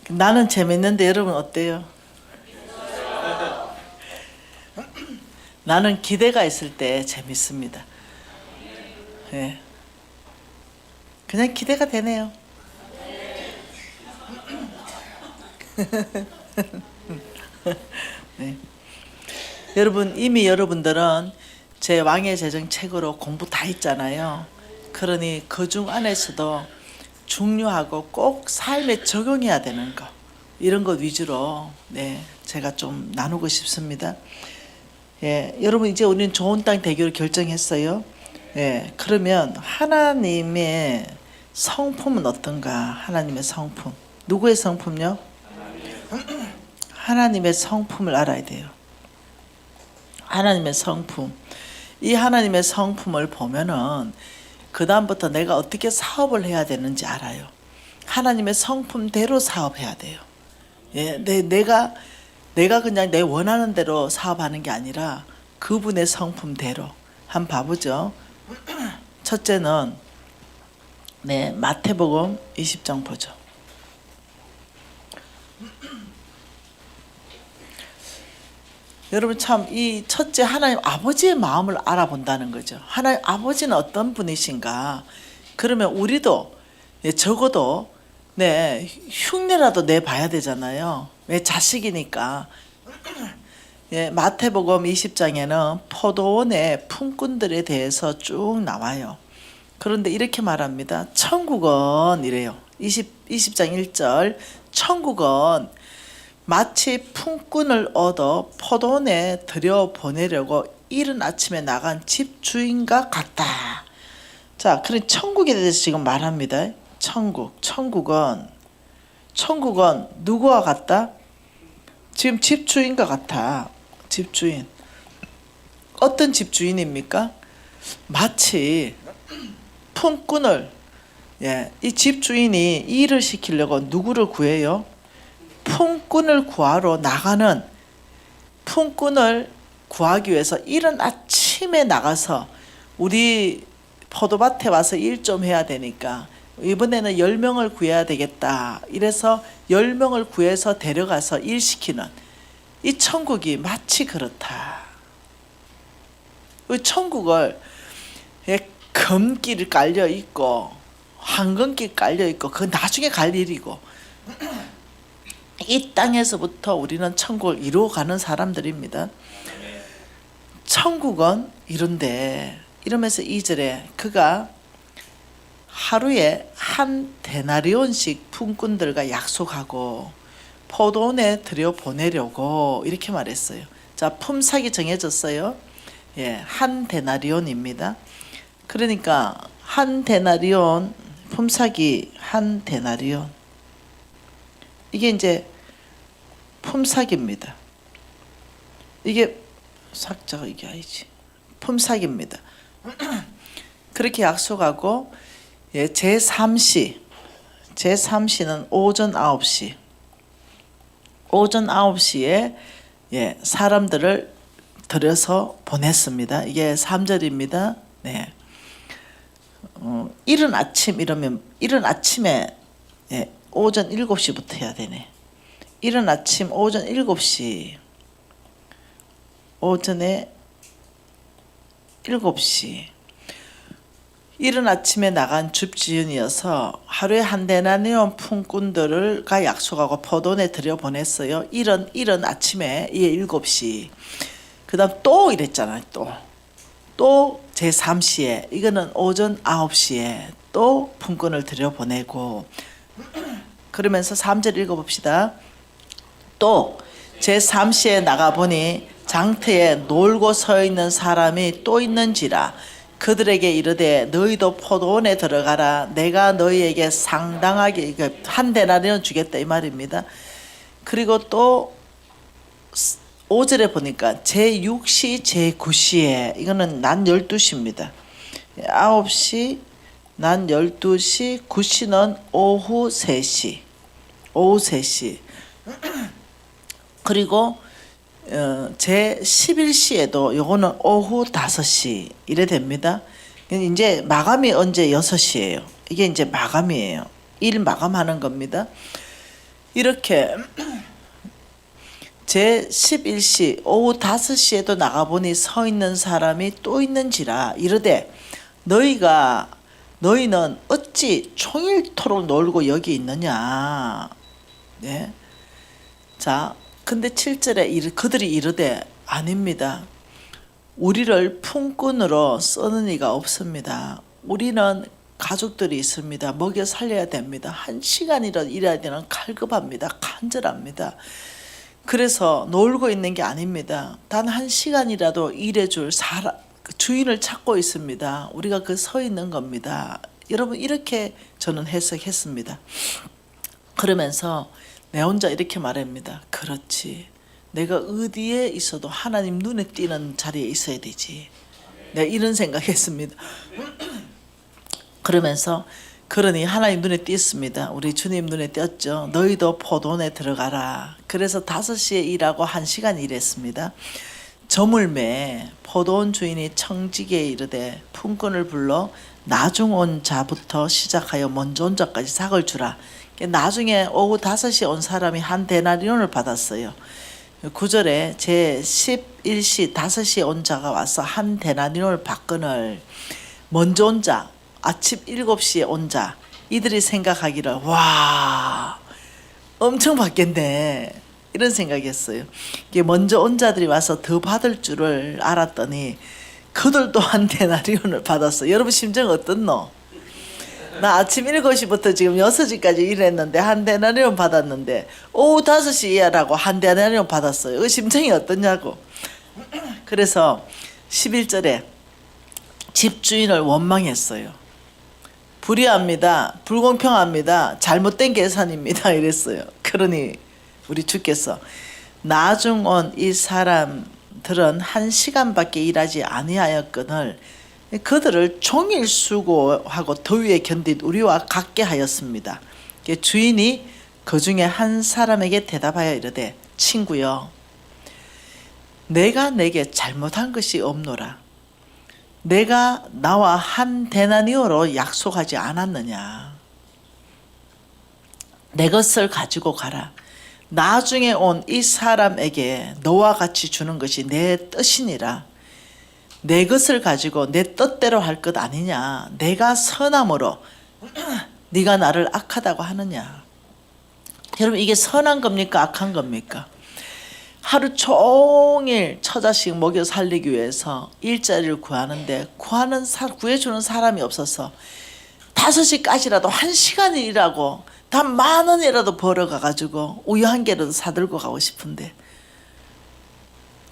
나는 재밌는데 여러분 어때요? 나는 기대가 있을 때 재밌습니다. 예. 그냥 기대가 되네요. 네. 여러분 이미 여러분들은 제 왕의 재정 책으로 공부 다 했잖아요. 그러니 그중 안에서도 중요하고 꼭 삶에 적용해야 되는 거 이런 것 위주로 제가 좀 나누고 싶습니다. 예, 여러분 이제 우리는 좋은 땅 대교를 결정했어요. 예, 그러면 하나님의 성품은 어떤가? 하나님의 성품. 누구의 성품요? 하나님의 성품을 알아야 돼요. 하나님의 성품. 이 하나님의 성품을 보면은 그 다음부터 내가 어떻게 사업을 해야 되는지 알아요. 하나님의 성품대로 사업해야 돼요. 예, 내가 그냥 내 원하는 대로 사업하는 게 아니라 그분의 성품대로. 한번 봐보죠. 첫째는 마태복음 20장 보죠. 여러분 참 이 첫째 하나님 아버지의 마음을 알아본다는 거죠. 하나님 아버지는 어떤 분이신가. 그러면 우리도 적어도 흉내라도 내봐야 되잖아요. 왜 자식이니까. 마태복음 20장에는 포도원의 품꾼들에 대해서 쭉 나와요. 그런데 이렇게 말합니다. 천국은 이래요. 20장 1절 천국은 마치 품꾼을 얻어 포도원에 들여보내려고 이른 아침에 나간 집주인과 같다. 자, 그럼 천국에 대해서 지금 말합니다. 천국은 누구와 같다? 지금 집주인과 같아. 집주인. 어떤 집주인입니까? 마치 품꾼을 이 집주인이 일을 시키려고 누구를 구해요? 품꾼을 구하러 나가는 품꾼을 구하기 위해서 이른 아침에 나가서 우리 포도밭에 와서 일 좀 해야 되니까 이번에는 10명을 구해야 되겠다. 이래서 10명을 구해서 데려가서 일시키는 이 천국이 마치 그렇다. 이 천국을 금길 깔려 있고 황금길 깔려 있고 그건 나중에 갈 일이고 이 땅에서부터 우리는 천국을 이루어가는 사람들입니다. 천국은 이런데 이러면서 2절에 그가 하루에 한 데나리온씩 품꾼들과 약속하고 포도원에 들여보내려고 이렇게 말했어요. 자, 품삯이 정해졌어요. 한 데나리온입니다. 그러니까 한 데나리온 품삯이 한 데나리온 이게 이제 품삯입니다. 이게 삭자가 이게 아니지. 품삯입니다. 그렇게 약속하고 제3시는 오전 9시. 오전 9시에 사람들을 들여서 보냈습니다. 이게 3절입니다. 이른 아침 이러면 이른 아침에 오전 7시부터 해야 되네. 이른 아침 오전 7시. 오전에 7시. 이른 아침에 나간 집주인이어서 하루에 한 데나리온 품꾼들과 약속하고 포도원에 들여보냈어요. 이른 아침에 7시. 그 다음 또 이랬잖아요. 또 제3시에 이거는 오전 9시에 또 품꾼을 들여보내고 그러면서 3절 읽어봅시다. 또 제3시에 나가보니 장터에 놀고 서 있는 사람이 또 있는지라 그들에게 이르되 너희도 포도원에 들어가라. 내가 너희에게 상당하게 한 데나리온 주겠다 이 말입니다. 그리고 또 5절에 보니까 제6시 제9시에 이거는 낮 12시입니다. 9시 낮 12시 9시는 오후 3시 오후 3시 그리고 제11시에도 요거는 오후 5시 이래 됩니다. 이제 마감이 언제 6시예요. 이게 이제 마감이에요. 일 마감하는 겁니다. 이렇게 제 11시 오후 5시에도 나가보니 서 있는 사람이 또 있는지라 이르되 너희는 어찌 종일토록 놀고 여기 있느냐. 네. 자, 근데 7절에 그들이 이르되 아닙니다. 우리를 품꾼으로 쓰는 이가 없습니다. 우리는 가족들이 있습니다. 먹여 살려야 됩니다. 1시간이라도 일해야 되는 갈급합니다. 간절합니다. 그래서 놀고 있는 게 아닙니다. 단 1시간이라도 일해줄 주인을 찾고 있습니다. 우리가 그 서 있는 겁니다. 여러분, 이렇게 저는 해석했습니다. 그러면서 내 혼자 이렇게 말합니다. 그렇지. 내가 어디에 있어도 하나님 눈에 띄는 자리에 있어야 되지. 내가 이런 생각했습니다. 그러면서 그러니 하나님 눈에 띄었습니다. 우리 주님 눈에 띄었죠. 너희도 포도원에 들어가라. 그래서 5시에 일하고 1시간 일했습니다. 저물매 포도원 주인이 청지기에 이르되 품꾼을 불러 나중 온 자부터 시작하여 먼저 온 자까지 삭을 주라. 나중에 오후 5시에 온 사람이 한 데나리온을 받았어요. 9절에 제 11시 5시에 온 자가 와서 한 데나리온을 받거늘 먼저 온 자 아침 7시에 온 자 이들이 생각하기를 와 엄청 받겠네 이런 생각했어요. 이게 먼저 온 자들이 와서 더 받을 줄을 알았더니 그들도 한 데나리온을 받았어. 여러분 심정 어떻노? 나 아침 7시부터 지금 6시까지 일했는데 한 데나리온 받았는데 오후 5시 일하라고 한 데나리온 받았어요. 그 심정이 어떠냐고. 그래서 11절에 집주인을 원망했어요. 불의합니다. 불공평합니다. 잘못된 계산입니다. 이랬어요. 그러니 우리 주께서 나중 온 이 사람들은 1시간밖에 일하지 아니하였거늘 그들을 종일 수고하고 더위에 견딘 우리와 같게 하였습니다. 주인이 그 중에 한 사람에게 대답하여 이르되 친구여 내가 내게 잘못한 것이 없노라. 내가 나와 한 데나리온으로 약속하지 않았느냐. 내 것을 가지고 가라. 나중에 온 이 사람에게 너와 같이 주는 것이 내 뜻이니라. 내 것을 가지고 내 뜻대로 할 것 아니냐. 내가 선함으로 네가 나를 악하다고 하느냐. 여러분 이게 선한 겁니까 악한 겁니까? 하루 종일 처자식 먹여 살리기 위해서 일자리를 구하는데 구해주는 사람이 없어서 5시까지라도 1시간을 일하고 단 10,000원이라도 벌어가가지고 우유 한 개라도 사들고 가고 싶은데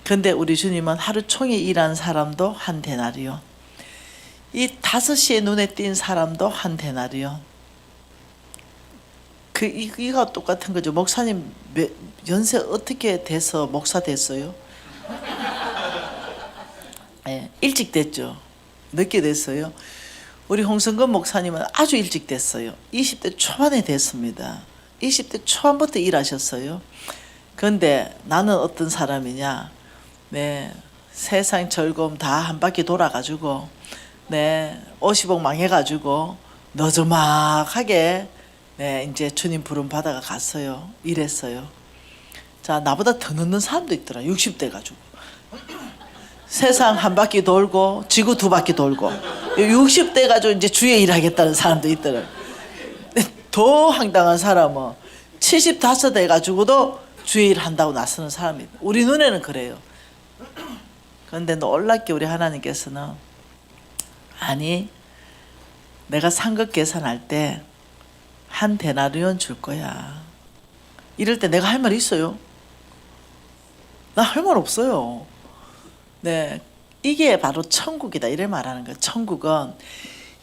근데 우리 주님은 하루 종일 일한 사람도 한 데나리온, 이 5시에 눈에 띈 사람도 한 데나리온. 이거 똑같은 거죠. 목사님 연세 어떻게 돼서 목사 됐어요? 네, 일찍 됐죠. 늦게 됐어요. 우리 홍성근 목사님은 아주 일찍 됐어요. 20대 초반에 됐습니다. 20대 초반부터 일하셨어요. 그런데 나는 어떤 사람이냐? 네, 세상 즐거움 다 한 바퀴 돌아가지고, 네, 50억 망해가지고 너저막하게, 네, 이제 주님 부름 받아가 갔어요. 일했어요. 자, 나보다 더 늦는 사람도 있더라. 60대 가지고. 세상 한 바퀴 돌고 지구 2바퀴 돌고 60대 가지고 이제 주에 일하겠다는 사람도 있더라. 더 황당한 사람은 75대 가지고도 주에 일한다고 나서는 사람이 우리 눈에는 그래요. 그런데 놀랍게 우리 하나님께서는 아니 내가 상급 계산할 때 한 데나리온 줄 거야. 이럴 때 내가 할 말 있어요? 나 할 말 없어요. 네, 이게 바로 천국이다 이래 말하는 거예요. 천국은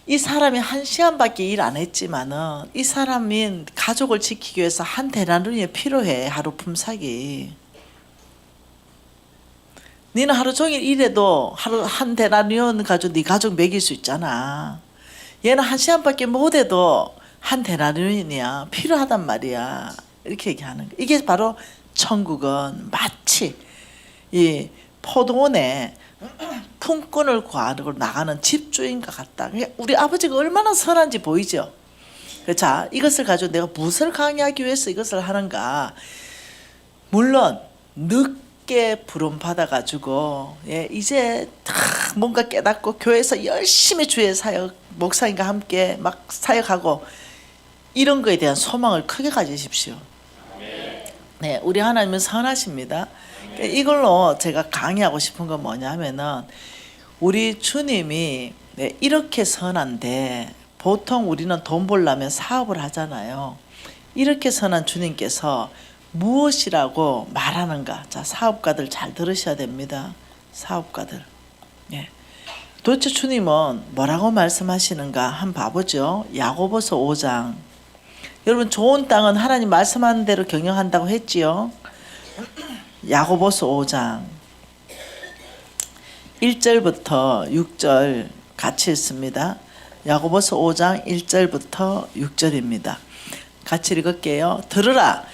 이 사람이 1시간밖에 일 안 했지만은 이 사람이 가족을 지키기 위해서 한 데나리온이 필요해. 하루 품삯이. 니는 하루 종일 일해도 하루 한 데나리온 가지고 네 가족 먹일 수 있잖아. 얘는 1시간밖에 못해도 한 데나리온이야 필요하단 말이야. 이렇게 얘기하는 거예요. 이게 바로 천국은 마치 이 포도원에 품꾼을 구하러 나가는 집주인과 같다. 우리 아버지가 얼마나 선한지 보이죠. 자, 이것을 가지고 내가 무엇을 강의하기 위해서 이것을 하는가? 물론 늦게 부름 받아가지고 이제 다 뭔가 깨닫고 교회에서 열심히 주의 사역, 목사님과 함께 막 사역하고 이런 거에 대한 소망을 크게 가지십시오. 네, 우리 하나님은 선하십니다. 이걸로 제가 강의하고 싶은 건 뭐냐면은 우리 주님이 이렇게 선한데 보통 우리는 돈 벌려면 사업을 하잖아요. 이렇게 선한 주님께서 무엇이라고 말하는가? 자, 사업가들 잘 들으셔야 됩니다. 사업가들. 예. 도대체 주님은 뭐라고 말씀하시는가? 한번 봐보죠. 야고보서 5장. 여러분, 좋은 땅은 하나님 말씀하는 대로 경영한다고 했지요. 야고보서 5장 1절부터 6절 같이 읽습니다. 야고보서 5장 1절부터 6절입니다. 같이 읽을게요. 들으라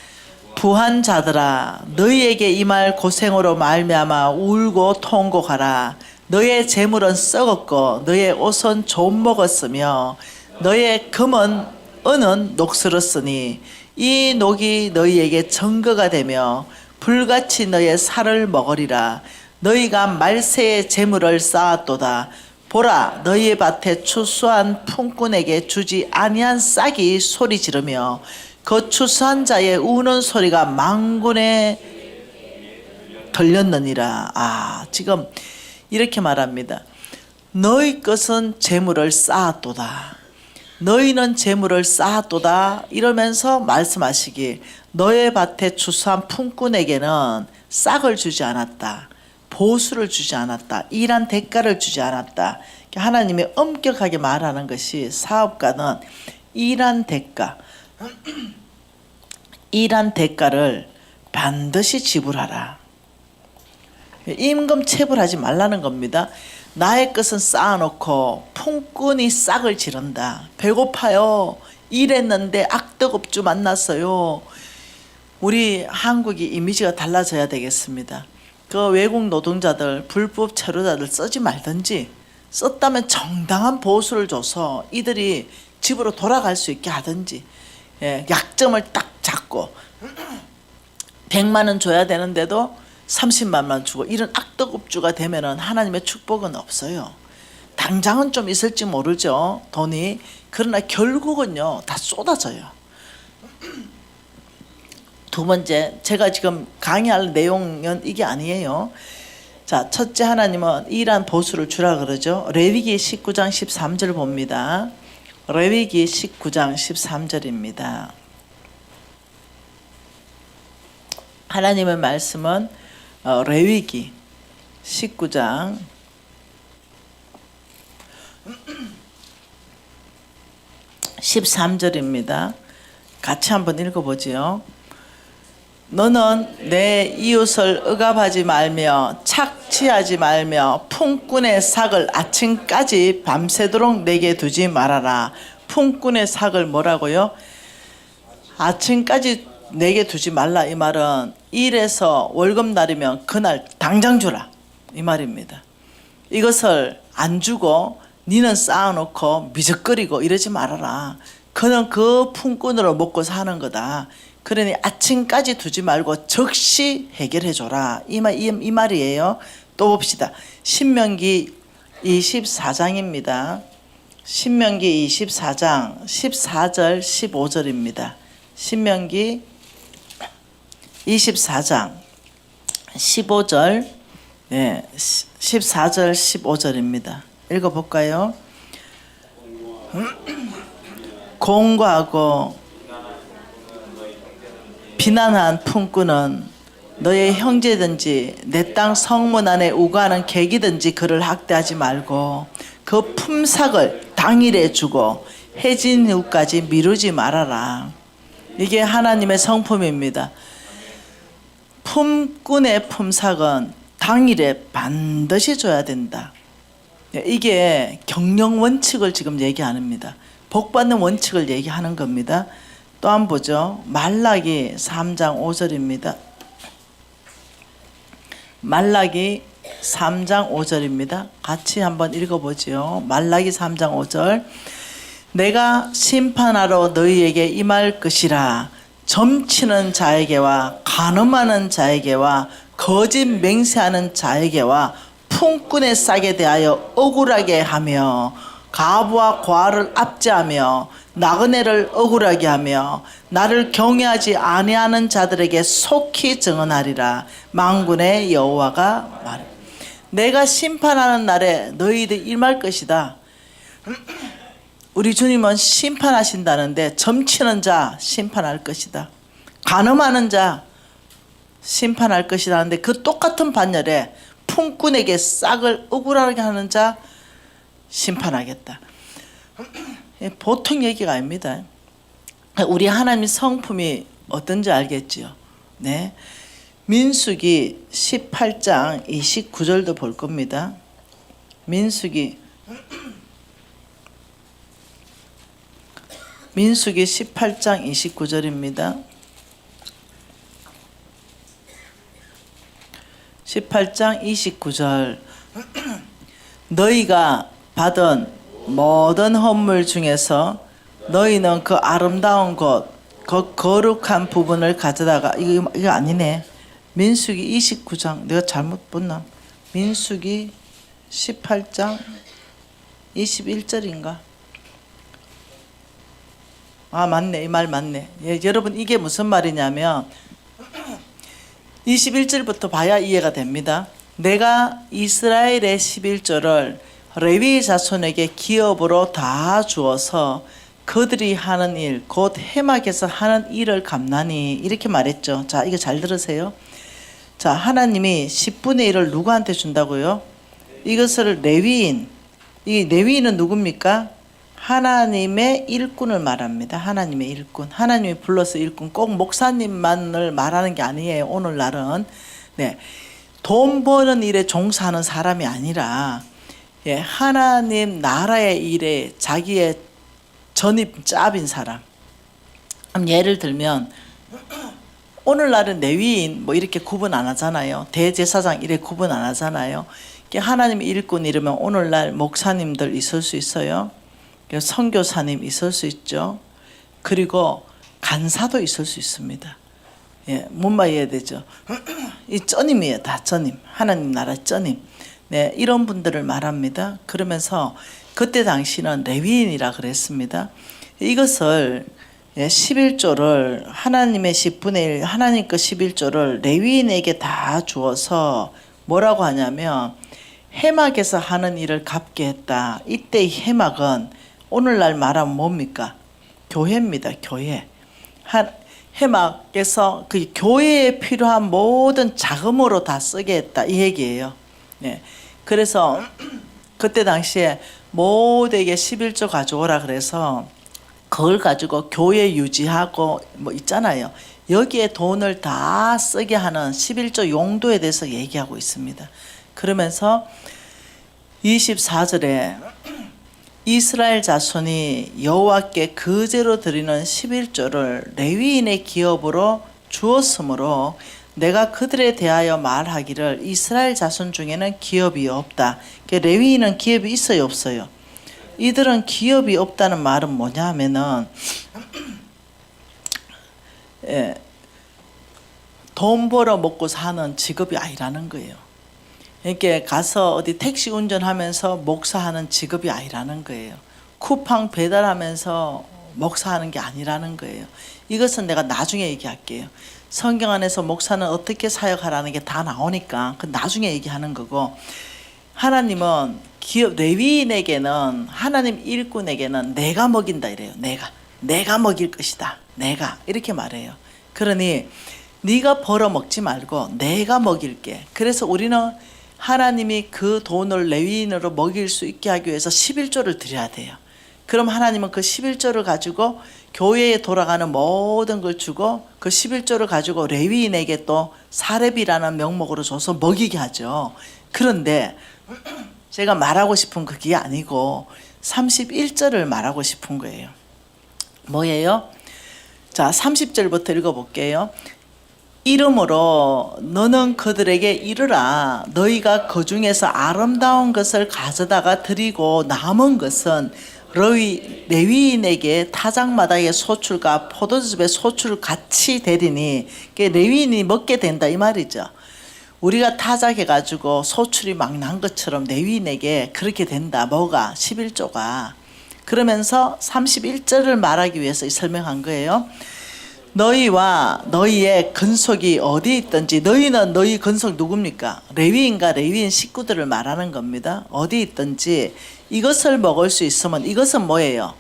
부한 자들아, 너희에게 이 말 고생으로 말미암아 울고 통곡하라. 너의 재물은 썩었고 너의 옷은 좀 먹었으며 너의 금은 은은 녹슬었으니 이 녹이 너희에게 증거가 되며 불같이 너의 살을 먹으리라. 너희가 말세의 재물을 쌓았도다. 보라, 너희의 밭에 추수한 품꾼에게 주지 아니한 싹이 소리 지르며 그 추수한 자의 우는 소리가 만군에 들렸느니라. 지금 이렇게 말합니다. 너희 것은 재물을 쌓았도다. 너희는 재물을 쌓았도다. 이러면서 말씀하시기, 너의 밭에 추수한 품꾼에게는 싹을 주지 않았다. 보수를 주지 않았다. 일한 대가를 주지 않았다. 하나님이 엄격하게 말하는 것이 사업가는 일한 대가, 일한 대가를 반드시 지불하라. 임금 체불하지 말라는 겁니다. 나의 것은 쌓아놓고 품꾼이 싹을 지른다. 배고파요. 일했는데 악덕업주 만났어요. 우리 한국이 이미지가 달라져야 되겠습니다. 그 외국 노동자들, 불법 체류자들 쓰지 말든지, 썼다면 정당한 보수를 줘서 이들이 집으로 돌아갈 수 있게 하든지, 약점을 딱 잡고 100만 원 줘야 되는데도 30만만 주고, 이런 악덕업주가 되면은 하나님의 축복은 없어요. 당장은 좀 있을지 모르죠, 돈이. 그러나 결국은요 다 쏟아져요. 두 번째, 제가 지금 강의할 내용은 이게 아니에요. 자, 첫째, 하나님은 일한 보수를 주라 그러죠. 레위기 19장 13절 봅니다. 레위기 19장 13절입니다. 하나님의 말씀은 레위기 19장 13절입니다. 같이 한번 읽어보지요. 너는 내 이웃을 억압하지 말며 착취하지 말며 품꾼의 삭을 아침까지 밤새도록 내게 두지 말아라. 품꾼의 삭을 뭐라고요? 아침까지 내게 두지 말라. 이 말은 일해서 월급날이면 그날 당장 주라, 이 말입니다. 이것을 안 주고 니는 쌓아놓고 미적거리고 이러지 말아라. 그는 그 품꾼으로 먹고 사는 거다. 그러니 아침까지 두지 말고 즉시 해결해 줘라. 이 말이에요. 또 봅시다. 신명기 24장입니다. 신명기 24장 14절 15절입니다. 신명기 24장 15절 14절 15절입니다. 읽어볼까요? 공고하고 비난한 품꾼은 너의 형제든지 내 땅 성문 안에 우거하는 객이든지 그를 학대하지 말고 그 품삯을 당일에 주고 해진 후까지 미루지 말아라. 이게 하나님의 성품입니다. 품꾼의 품삯은 당일에 반드시 줘야 된다. 이게 경영 원칙을 지금 얘기 안 합니다. 복받는 원칙을 얘기하는 겁니다. 또 한 번 보죠. 말라기 3장 5절입니다. 말라기 3장 5절입니다. 같이 한번 읽어보죠. 말라기 3장 5절. 내가 심판하러 너희에게 임할 것이라. 점치는 자에게와 간음하는 자에게와 거짓 맹세하는 자에게와 품꾼의 싹에 대하여 억울하게 하며 과부와 과를 압제하며 나그네를 억울하게 하며 나를 경외하지 아니하는 자들에게 속히 증언하리라. 만군의 여호와가 말해. 내가 심판하는 날에 너희들 임할 것이다. 우리 주님은 심판하신다는데 점치는 자 심판할 것이다. 간음하는 자 심판할 것이라는데 그 똑같은 반열에 품꾼에게 싹을 억울하게 하는 자 심판하겠다. 보통 얘기가 아닙니다. 우리 하나님 성품이 어떤지 알겠지요. 네. 민수기 18장 29절도 볼 겁니다. 민수기 18장 29절입니다. 18장 29절 너희가 받은 모든 헌물 중에서 너희는 그 아름다운 것, 그 거룩한 부분을 가져다가 이거 아니네. 민수기 29장 내가 잘못 봤나? 민수기 18장 21절인가? 아 맞네. 이 말 맞네. 예, 여러분 이게 무슨 말이냐면 21절부터 봐야 이해가 됩니다. 내가 이스라엘의 11조를 레위 자손에게 기업으로 다 주어서 그들이 하는 일, 곧 해막에서 하는 일을 갚나니 이렇게 말했죠. 자, 이거 잘 들으세요. 자, 하나님이 10분의 1을 누구한테 준다고요? 이것을 레위인, 이 레위인은 누굽니까? 하나님의 일꾼을 말합니다. 하나님의 일꾼. 하나님이 불러서 일꾼. 꼭 목사님만을 말하는 게 아니에요. 오늘날은. 네. 돈 버는 일에 종사하는 사람이 아니라 예, 하나님 나라의 일에 자기의 전입 짭인 사람. 예를 들면 오늘날은 레위인 뭐 이렇게 구분 안 하잖아요. 대제사장 이래 구분 안 하잖아요. 하나님 일꾼 이러면 오늘날 목사님들 있을 수 있어요. 선교사님 있을 수 있죠. 그리고 간사도 있을 수 있습니다. 예, 뭔 말 이해야 되죠? 이 쩌님이에요. 다 쩌님. 하나님 나라 쩌님. 네, 이런 분들을 말합니다. 그러면서 그때 당시는 레위인이라 그랬습니다. 이것을 11조를 하나님의 10분의 1 하나님 거 11조를 레위인에게 다 주어서 뭐라고 하냐면 해막에서 하는 일을 갚게 했다. 이때 이 해막은 오늘날 말하면 뭡니까? 교회입니다. 교회. 해막에서 그 교회에 필요한 모든 자금으로 다 쓰게 했다. 이 얘기예요. 네. 그래서 그때 당시에 모두에게 11조 가져오라 그래서 그걸 가지고 교회 유지하고 뭐 있잖아요. 여기에 돈을 다 쓰게 하는 11조 용도에 대해서 얘기하고 있습니다. 그러면서 24절에 이스라엘 자손이 여호와께 거제로 드리는 11조를 레위인의 기업으로 주었으므로 내가 그들에 대하여 말하기를 이스라엘 자손 중에는 기업이 없다. 레위인은 기업이 있어요, 없어요? 이들은 기업이 없다는 말은 뭐냐 하면은 예, 돈 벌어 먹고 사는 직업이 아니라는 거예요. 이렇게 가서 어디 택시 운전하면서 목사하는 직업이 아니라는 거예요. 쿠팡 배달하면서 목사하는 게 아니라는 거예요. 이것은 내가 나중에 얘기할게요. 성경 안에서 목사는 어떻게 사역하라는 게 다 나오니까 그 나중에 얘기하는 거고, 하나님은 기업 레위인에게는 하나님 일꾼에게는 내가 먹인다 이래요. 내가 먹일 것이다. 내가 이렇게 말해요. 그러니 네가 벌어 먹지 말고 내가 먹일게. 그래서 우리는 하나님이 그 돈을 레위인으로 먹일 수 있게 하기 위해서 11조를 드려야 돼요. 그럼 하나님은 그 11조를 가지고 교회에 돌아가는 모든 걸 주고 그 11조를 가지고 레위인에게 또 사렙이라는 명목으로 줘서 먹이게 하죠. 그런데 제가 말하고 싶은 그게 아니고 31절을 말하고 싶은 거예요. 뭐예요? 자, 30절부터 읽어볼게요. 이러므로 너는 그들에게 이르라. 너희가 그 중에서 아름다운 것을 가져다가 드리고 남은 것은 레위인에게 타작마당의 소출과 포도즙의 소출을 같이 대리니 레위인이 먹게 된다 이 말이죠. 우리가 타작해가지고 소출이 막 난 것처럼 레위인에게 그렇게 된다. 뭐가? 11조가. 그러면서 31절을 말하기 위해서 설명한 거예요. 너희와 너희의 근속이 어디에 있든지, 너희는 너희 근속 누굽니까? 레위인과 레위인 식구들을 말하는 겁니다. 어디 있든지 이것을 먹을 수 있으면, 이것은 뭐예요?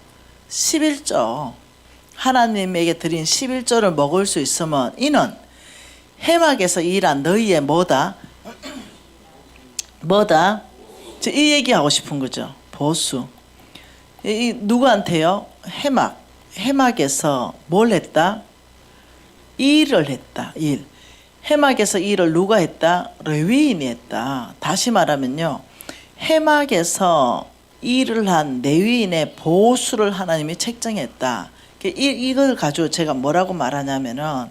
11조. 하나님에게 드린 11조를 먹을 수 있으면 이는 해막에서 일한 너희의 뭐다? 뭐다? 이 얘기하고 싶은 거죠. 보수. 이 누구한테요? 해막에서 뭘 했다? 일을 했다. 일. 해막에서 일을 누가 했다? 레위인이 했다. 다시 말하면요, 해막에서 일을 한 레위인의 보수를 하나님이 책정했다. 이걸 가지고 제가 뭐라고 말하냐면은,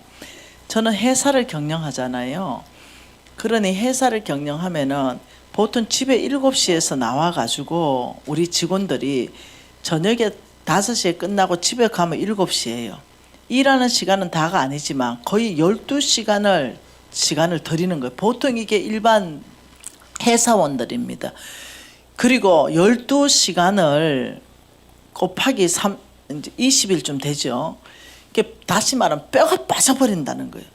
저는 회사를 경영하잖아요. 그러니 회사를 경영하면은 보통 집에 7시에서 나와가지고 우리 직원들이 저녁에 5시에 끝나고 집에 가면 7시예요. 일하는 시간은 다가 아니지만 거의 12시간을 드리는 거예요. 보통 이게 일반 회사원들입니다. 그리고 12시간을 곱하기 3, 이제 20일쯤 되죠. 다시 말하면 뼈가 빠져버린다는 거예요.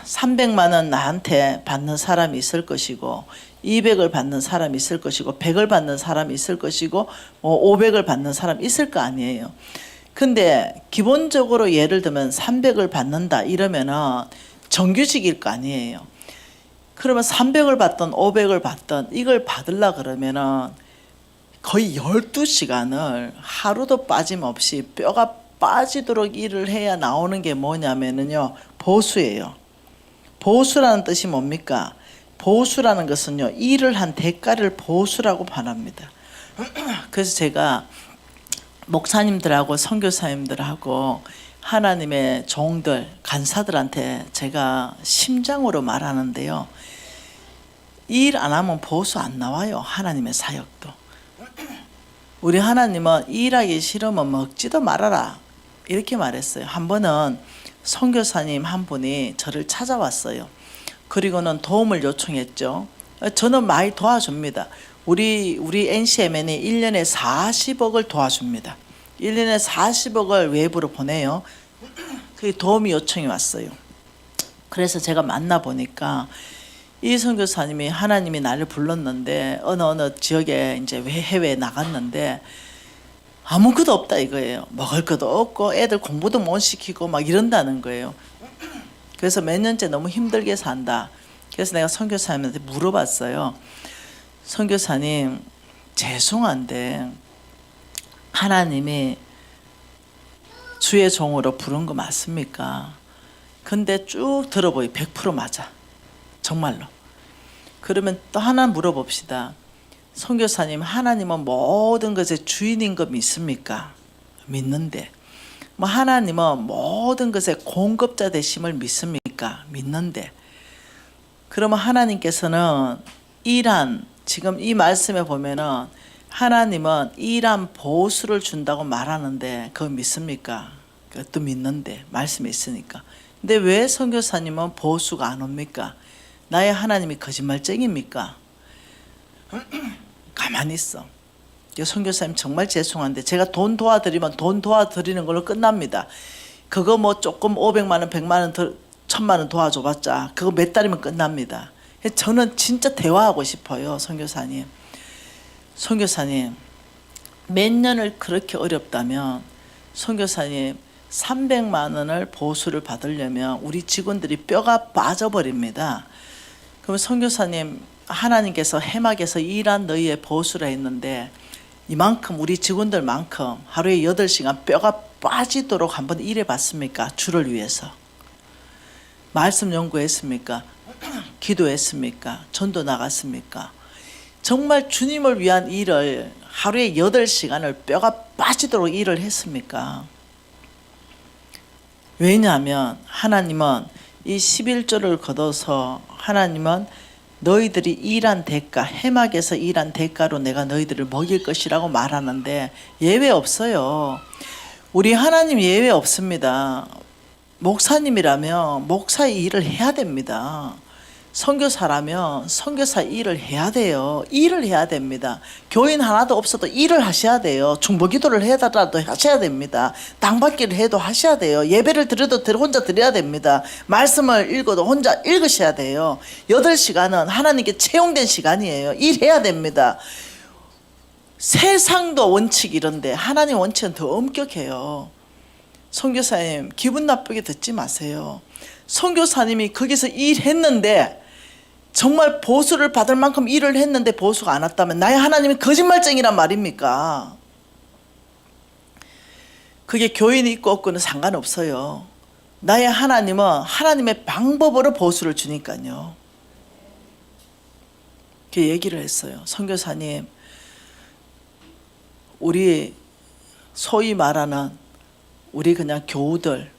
300만 원 나한테 받는 사람이 있을 것이고, 200을 받는 사람이 있을 것이고, 100을 받는 사람이 있을 것이고, 500을 받는 사람이 있을 거 아니에요. 근데 기본적으로 예를 들면 300을 받는다 이러면은 정규직일 거 아니에요. 그러면 300을 받든 500을 받든 이걸 받으려 그러면은 거의 12시간을 하루도 빠짐없이 뼈가 빠지도록 일을 해야 나오는 게 뭐냐면은요, 보수예요. 보수라는 뜻이 뭡니까? 보수라는 것은요, 일을 한 대가를 보수라고 말합니다. 그래서 제가 목사님들하고 선교사님들하고 하나님의 종들, 간사들한테 제가 심장으로 말하는데요, 일 안 하면 보수 안 나와요. 하나님의 사역도. 우리 하나님은 일하기 싫으면 먹지도 말아라 이렇게 말했어요. 한 번은 선교사님 한 분이 저를 찾아왔어요. 그리고는 도움을 요청했죠. 저는 많이 도와줍니다. 우리 NCMN이 1년에 40억을 도와줍니다. 1년에 40억을 외부로 보내요. 그 도움이 요청이 왔어요. 그래서 제가 만나보니까 이 선교사님이, 하나님이 나를 불렀는데 어느 지역에 이제 해외에 나갔는데 아무것도 없다 이거예요. 먹을 것도 없고 애들 공부도 못 시키고 막 이런다는 거예요. 그래서 몇 년째 너무 힘들게 산다. 그래서 내가 선교사님한테 물어봤어요. 선교사님, 죄송한데 하나님이 주의 종으로 부른 거 맞습니까? 근데 쭉 들어보니 100% 맞아. 정말로. 그러면 또 하나 물어봅시다. 선교사님, 하나님은 모든 것의 주인인 거 믿습니까? 믿는데. 뭐 하나님은 모든 것의 공급자 되심을 믿습니까? 믿는데. 그러면 하나님께서는 지금 이 말씀에 보면은 하나님은 일한 보수를 준다고 말하는데 그거 믿습니까? 그것도 믿는데 말씀이 있으니까. 근데 왜 선교사님은 보수가 안 옵니까? 나의 하나님이 거짓말쟁입니까? 가만히 있어. 선교사님 정말 죄송한데 제가 돈 도와드리면 돈 도와드리는 걸로 끝납니다. 그거 뭐 조금 500만 원, 100만 원, 1000만 원 도와줘봤자 그거 몇 달이면 끝납니다. 저는 진짜 대화하고 싶어요. 선교사님, 몇 년을 그렇게 어렵다면 선교사님 300만 원을 보수를 받으려면 우리 직원들이 뼈가 빠져버립니다. 그럼 선교사님, 하나님께서 해막에서 일한 너희의 보수라 했는데 이만큼 우리 직원들만큼 하루에 8시간 뼈가 빠지도록 한번 일해봤습니까? 주를 위해서. 말씀 연구했습니까? 기도했습니까? 전도 나갔습니까? 정말 주님을 위한 일을 하루에 8시간을 뼈가 빠지도록 일을 했습니까? 왜냐하면 하나님은 이 11조를 거둬서 하나님은 너희들이 일한 대가, 해막에서 일한 대가로 내가 너희들을 먹일 것이라고 말하는데 예외 없어요. 우리 하나님 예외 없습니다. 목사님이라면 목사의 일을 해야 됩니다. 선교사라면 선교사 일을 해야 돼요. 일을 해야 됩니다. 교인 하나도 없어도 일을 하셔야 돼요. 중보기도를 해달라도 하셔야 됩니다. 땅받기를 해도 하셔야 돼요. 예배를 드려도 혼자 드려야 됩니다. 말씀을 읽어도 혼자 읽으셔야 돼요. 8시간은 하나님께 채용된 시간이에요. 일해야 됩니다. 세상도 원칙 이런데 하나님 원칙은 더 엄격해요. 선교사님 기분 나쁘게 듣지 마세요. 선교사님이 거기서 일했는데 정말 보수를 받을 만큼 일을 했는데 보수가 안 왔다면 나의 하나님이 거짓말쟁이란 말입니까? 그게 교인이 있고 없고는 상관없어요. 나의 하나님은 하나님의 방법으로 보수를 주니까요. 그 얘기를 했어요. 선교사님, 우리 소위 말하는 우리 그냥 교우들,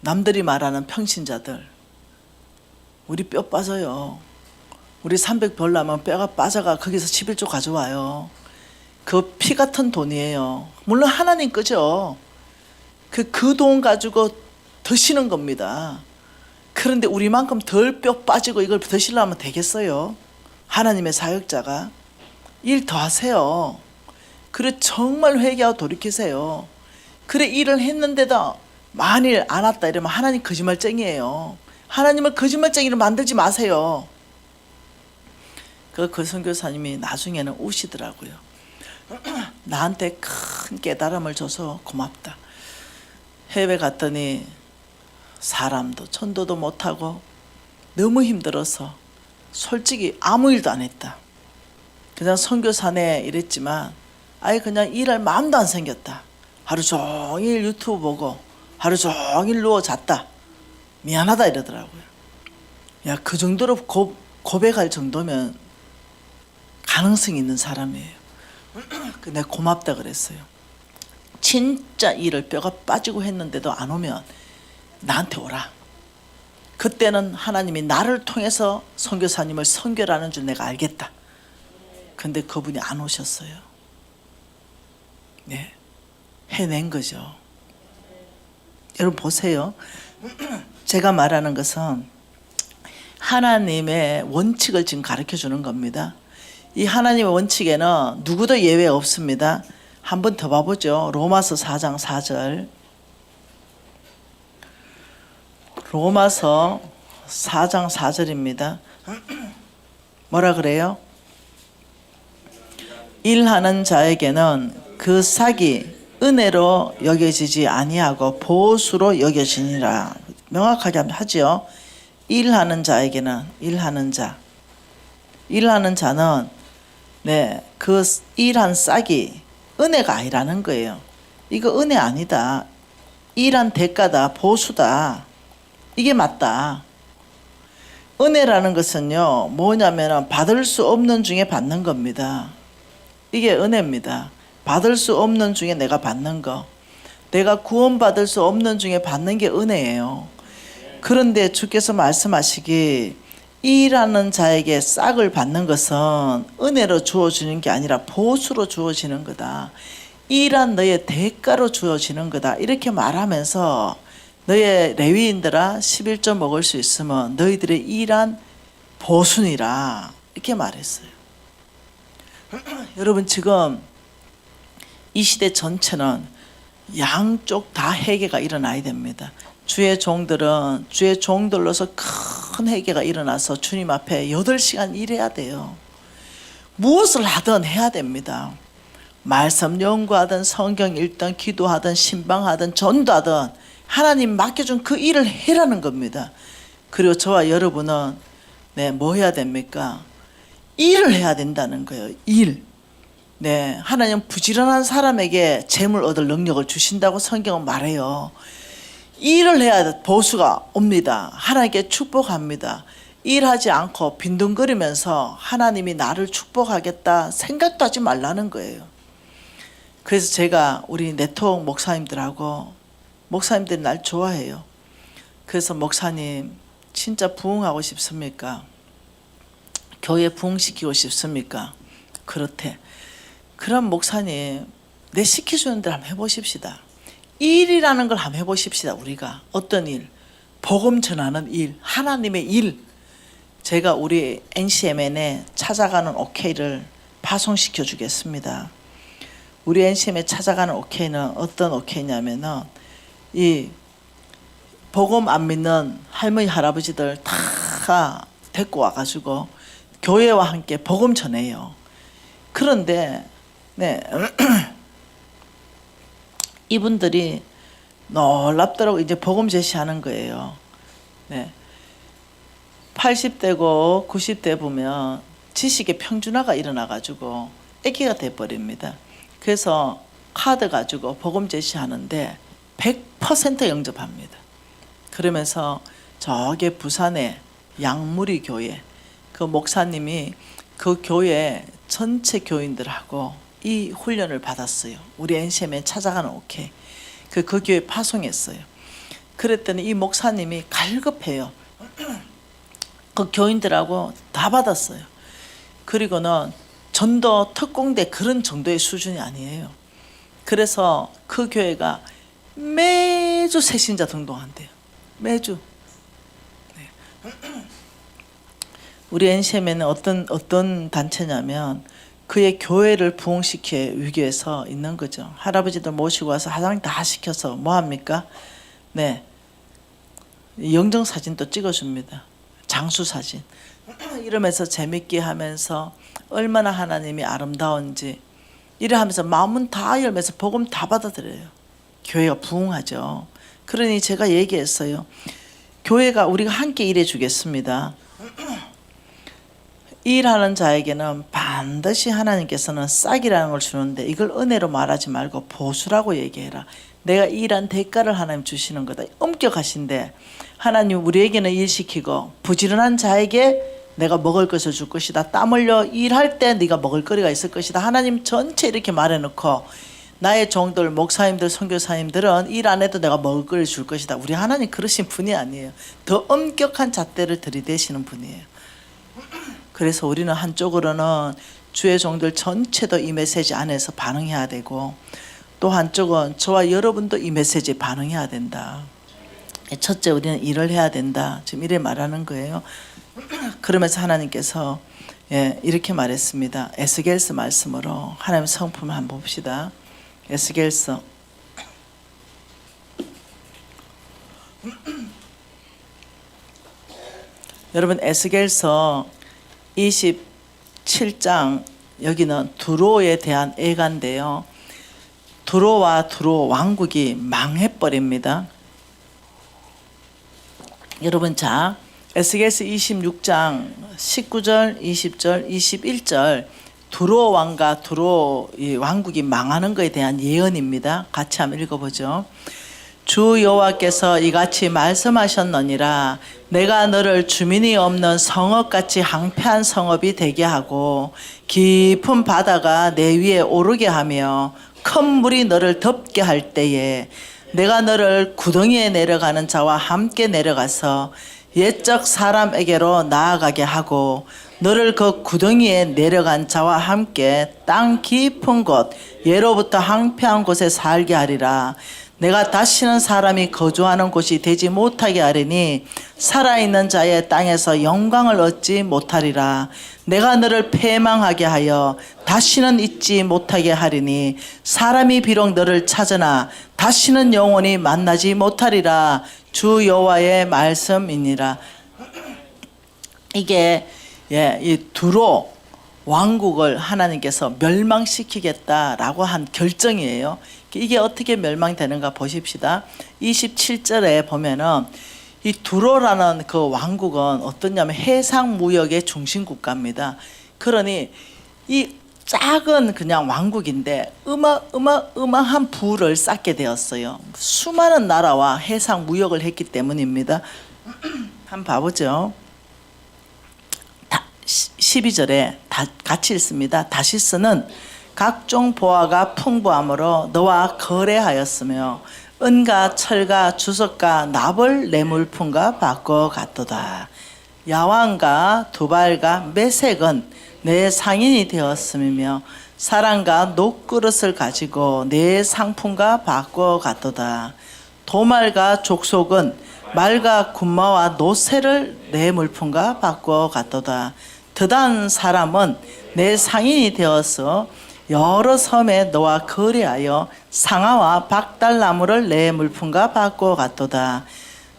남들이 말하는 평신자들, 우리 뼈 빠져요. 우리 300 벌려면 뼈가 빠져가 거기서 11조 가져와요. 그 피 같은 돈이에요. 물론 하나님 거죠. 그 돈 가지고 드시는 겁니다. 그런데 우리만큼 덜 뼈 빠지고 이걸 드시려면 되겠어요? 하나님의 사역자가 일 더 하세요. 그래 정말 회개하고 돌이키세요. 그래 일을 했는데도 만일 안 왔다 이러면 하나님 거짓말쟁이에요. 하나님을 거짓말쟁이로 만들지 마세요. 그 선교사님이 나중에는 우시더라고요. 나한테 큰 깨달음을 줘서 고맙다. 해외 갔더니 사람도 전도도 못하고 너무 힘들어서 솔직히 아무 일도 안 했다. 그냥 선교사네 이랬지만 아예 그냥 일할 마음도 안 생겼다. 하루 종일 유튜브 보고 하루 종일 누워 잤다. 미안하다 이러더라고요. 야, 그 정도로 고백할 정도면 가능성이 있는 사람이에요. 내가 고맙다 그랬어요. 진짜 일을 뼈가 빠지고 했는데도 안 오면 나한테 오라. 그때는 하나님이 나를 통해서 선교사님을 선교라는 줄 내가 알겠다. 근데 그분이 안 오셨어요. 네, 해낸 거죠. 여러분 보세요. 제가 말하는 것은 하나님의 원칙을 지금 가르쳐 주는 겁니다. 이 하나님의 원칙에는 누구도 예외 없습니다. 한 번 더 봐보죠. 로마서 4장 4절. 로마서 4장 4절입니다. 뭐라 그래요? 일하는 자에게는 그 삭이 은혜로 여겨지지 아니하고 보수로 여겨지니라. 명확하게 하죠. 일하는 자에게는 일하는 자는 그 일한 싹이 은혜가 아니라는 거예요. 이거 은혜 아니다. 일한 대가다. 보수다. 이게 맞다. 은혜라는 것은요 뭐냐면 받을 수 없는 중에 받는 겁니다. 이게 은혜입니다. 받을 수 없는 중에 내가 받는 거, 내가 구원받을 수 없는 중에 받는 게 은혜예요. 그런데 주께서 말씀하시기 일하는 자에게 싹을 받는 것은 은혜로 주어지는 게 아니라 보수로 주어지는 거다. 일한 너의 대가로 주어지는 거다. 이렇게 말하면서 너의 레위인들아 11조 먹을 수 있으면 너희들의 일한 보수니라 이렇게 말했어요. 여러분 지금 이 시대 전체는 양쪽 다 회개가 일어나야 됩니다. 주의 종들은 주의 종들로서 큰 회개가 일어나서 주님 앞에 8시간 일해야 돼요. 무엇을 하든 해야 됩니다. 말씀 연구하든 성경 읽든 기도하든 신방하든 전도하든 하나님 맡겨준 그 일을 해라는 겁니다. 그리고 저와 여러분은 뭐 해야 됩니까? 일을 해야 된다는 거예요. 일. 하나님 부지런한 사람에게 재물 얻을 능력을 주신다고 성경은 말해요. 일을 해야 보수가 옵니다. 하나님께 축복합니다. 일하지 않고 빈둥거리면서 하나님이 나를 축복하겠다 생각도 하지 말라는 거예요. 그래서 제가 우리 네트워크 목사님들이 날 좋아해요. 그래서 목사님 진짜 부흥하고 싶습니까? 교회 부흥시키고 싶습니까? 그렇대. 그럼 목사님 내 시켜주는 대로 한번 해보십시다. 일이라는 걸 한번 해보십시다. 우리가 어떤 일? 복음 전하는 일, 하나님의 일. 제가 우리 NCMN에 찾아가는 OK를 파송시켜 주겠습니다. 우리 NCM에 찾아가는 OK는 어떤 OK냐면은 이 복음 안 믿는 할머니 할아버지들 다 데리고 와가지고 교회와 함께 복음 전해요. 그런데 네 이분들이 놀랍더라고. 이제 복음 제시하는 거예요. 네. 80대고 90대 보면 지식의 평준화가 일어나가지고 애기가 돼버립니다. 그래서 카드 가지고 복음 제시하는데 100% 영접합니다. 그러면서 저게 부산의 양무리 교회 그 목사님이 그 교회 전체 교인들하고 이 훈련을 받았어요. 우리 NCM에 찾아가는 OK. 그 교회 파송했어요. 그랬더니 이 목사님이 갈급해요. 그 교인들하고 다 받았어요. 그리고는 전도 특공대 그런 정도의 수준이 아니에요. 그래서 그 교회가 매주 새신자 등록한대요. 매주. 네. 우리 NCM에는 어떤 단체냐면 그의 교회를 부흥시키기 위해서 있는 거죠. 할아버지들 모시고 와서 화장 다 시켜서 뭐 합니까? 네, 영정 사진도 찍어줍니다. 장수 사진. 이러면서 재밌게 하면서 얼마나 하나님이 아름다운지 이래 하면서 마음은 다 열면서 복음 다 받아들여요. 교회가 부흥하죠. 그러니 제가 얘기했어요. 교회가 우리가 함께 일해 주겠습니다. 일하는 자에게는 반드시 하나님께서는 싹이라는 걸 주는데 이걸 은혜로 말하지 말고 보수라고 얘기해라. 내가 일한 대가를 하나님 주시는 거다. 엄격하신데 하나님 우리에게는 일시키고 부지런한 자에게 내가 먹을 것을 줄 것이다. 땀 흘려 일할 때 네가 먹을 거리가 있을 것이다. 하나님 전체 이렇게 말해놓고 나의 종들 목사님들 선교사님들은 일 안 해도 내가 먹을 거리를 줄 것이다. 우리 하나님 그러신 분이 아니에요. 더 엄격한 잣대를 들이대시는 분이에요. 그래서 우리는 한쪽으로는 주의 종들 전체도 이 메시지 안에서 반응해야 되고 또 한쪽은 저와 여러분도 이 메시지에 반응해야 된다. 첫째 우리는 일을 해야 된다. 지금 이래 말하는 거예요. 그러면서 하나님께서 이렇게 말했습니다. 에스겔서 말씀으로 하나님 성품을 한번 봅시다. 에스겔서 여러분 에스겔서 27장 여기는 두로에 대한 애가인데요. 두로 왕국이 망해버립니다. 여러분 자 에스겔서 26장 19절 20절 21절 두로 왕과 두로 왕국이 망하는 것에 대한 예언입니다. 같이 한번 읽어보죠. 주 여호와께서 이같이 말씀하셨느니라. 내가 너를 주민이 없는 성읍같이 황폐한 성읍이 되게 하고 깊은 바다가 내 위에 오르게 하며 큰 물이 너를 덮게 할 때에 내가 너를 구덩이에 내려가는 자와 함께 내려가서 옛적 사람에게로 나아가게 하고 너를 그 구덩이에 내려간 자와 함께 땅 깊은 곳 예로부터 황폐한 곳에 살게 하리라. 내가 다시는 사람이 거주하는 곳이 되지 못하게 하리니 살아있는 자의 땅에서 영광을 얻지 못하리라. 내가 너를 패망하게 하여 다시는 잊지 못하게 하리니 사람이 비록 너를 찾으나 다시는 영원히 만나지 못하리라. 주 여호와의 말씀이니라. 이게 이 두로 왕국을 하나님께서 멸망시키겠다라고 한 결정이에요. 이게 어떻게 멸망되는가 보십시다. 27절에 보면은 이 두로라는 그 왕국은 어떠냐면 해상 무역의 중심 국가입니다. 그러니 이 작은 그냥 왕국인데 어마어마한 부를 쌓게 되었어요. 수많은 나라와 해상 무역을 했기 때문입니다. 한번 봐보죠. 12절에 같이 읽습니다. 다시스는 각종 보화가 풍부함으로 너와 거래하였으며 은과 철과 주석과 납을 내 물품과 바꿔 갔도다. 야왕과 두발과 메색은 내 상인이 되었음이며 사랑과 녹그릇을 가지고 내 상품과 바꿔 갔도다. 도말과 족속은 말과 군마와 노새를 내 물품과 바꿔 갔도다. 드단 사람은 내 상인이 되어서 여러 섬에 너와 거래하여 상아와 박달나무를 내 물품과 바꿔 갔도다.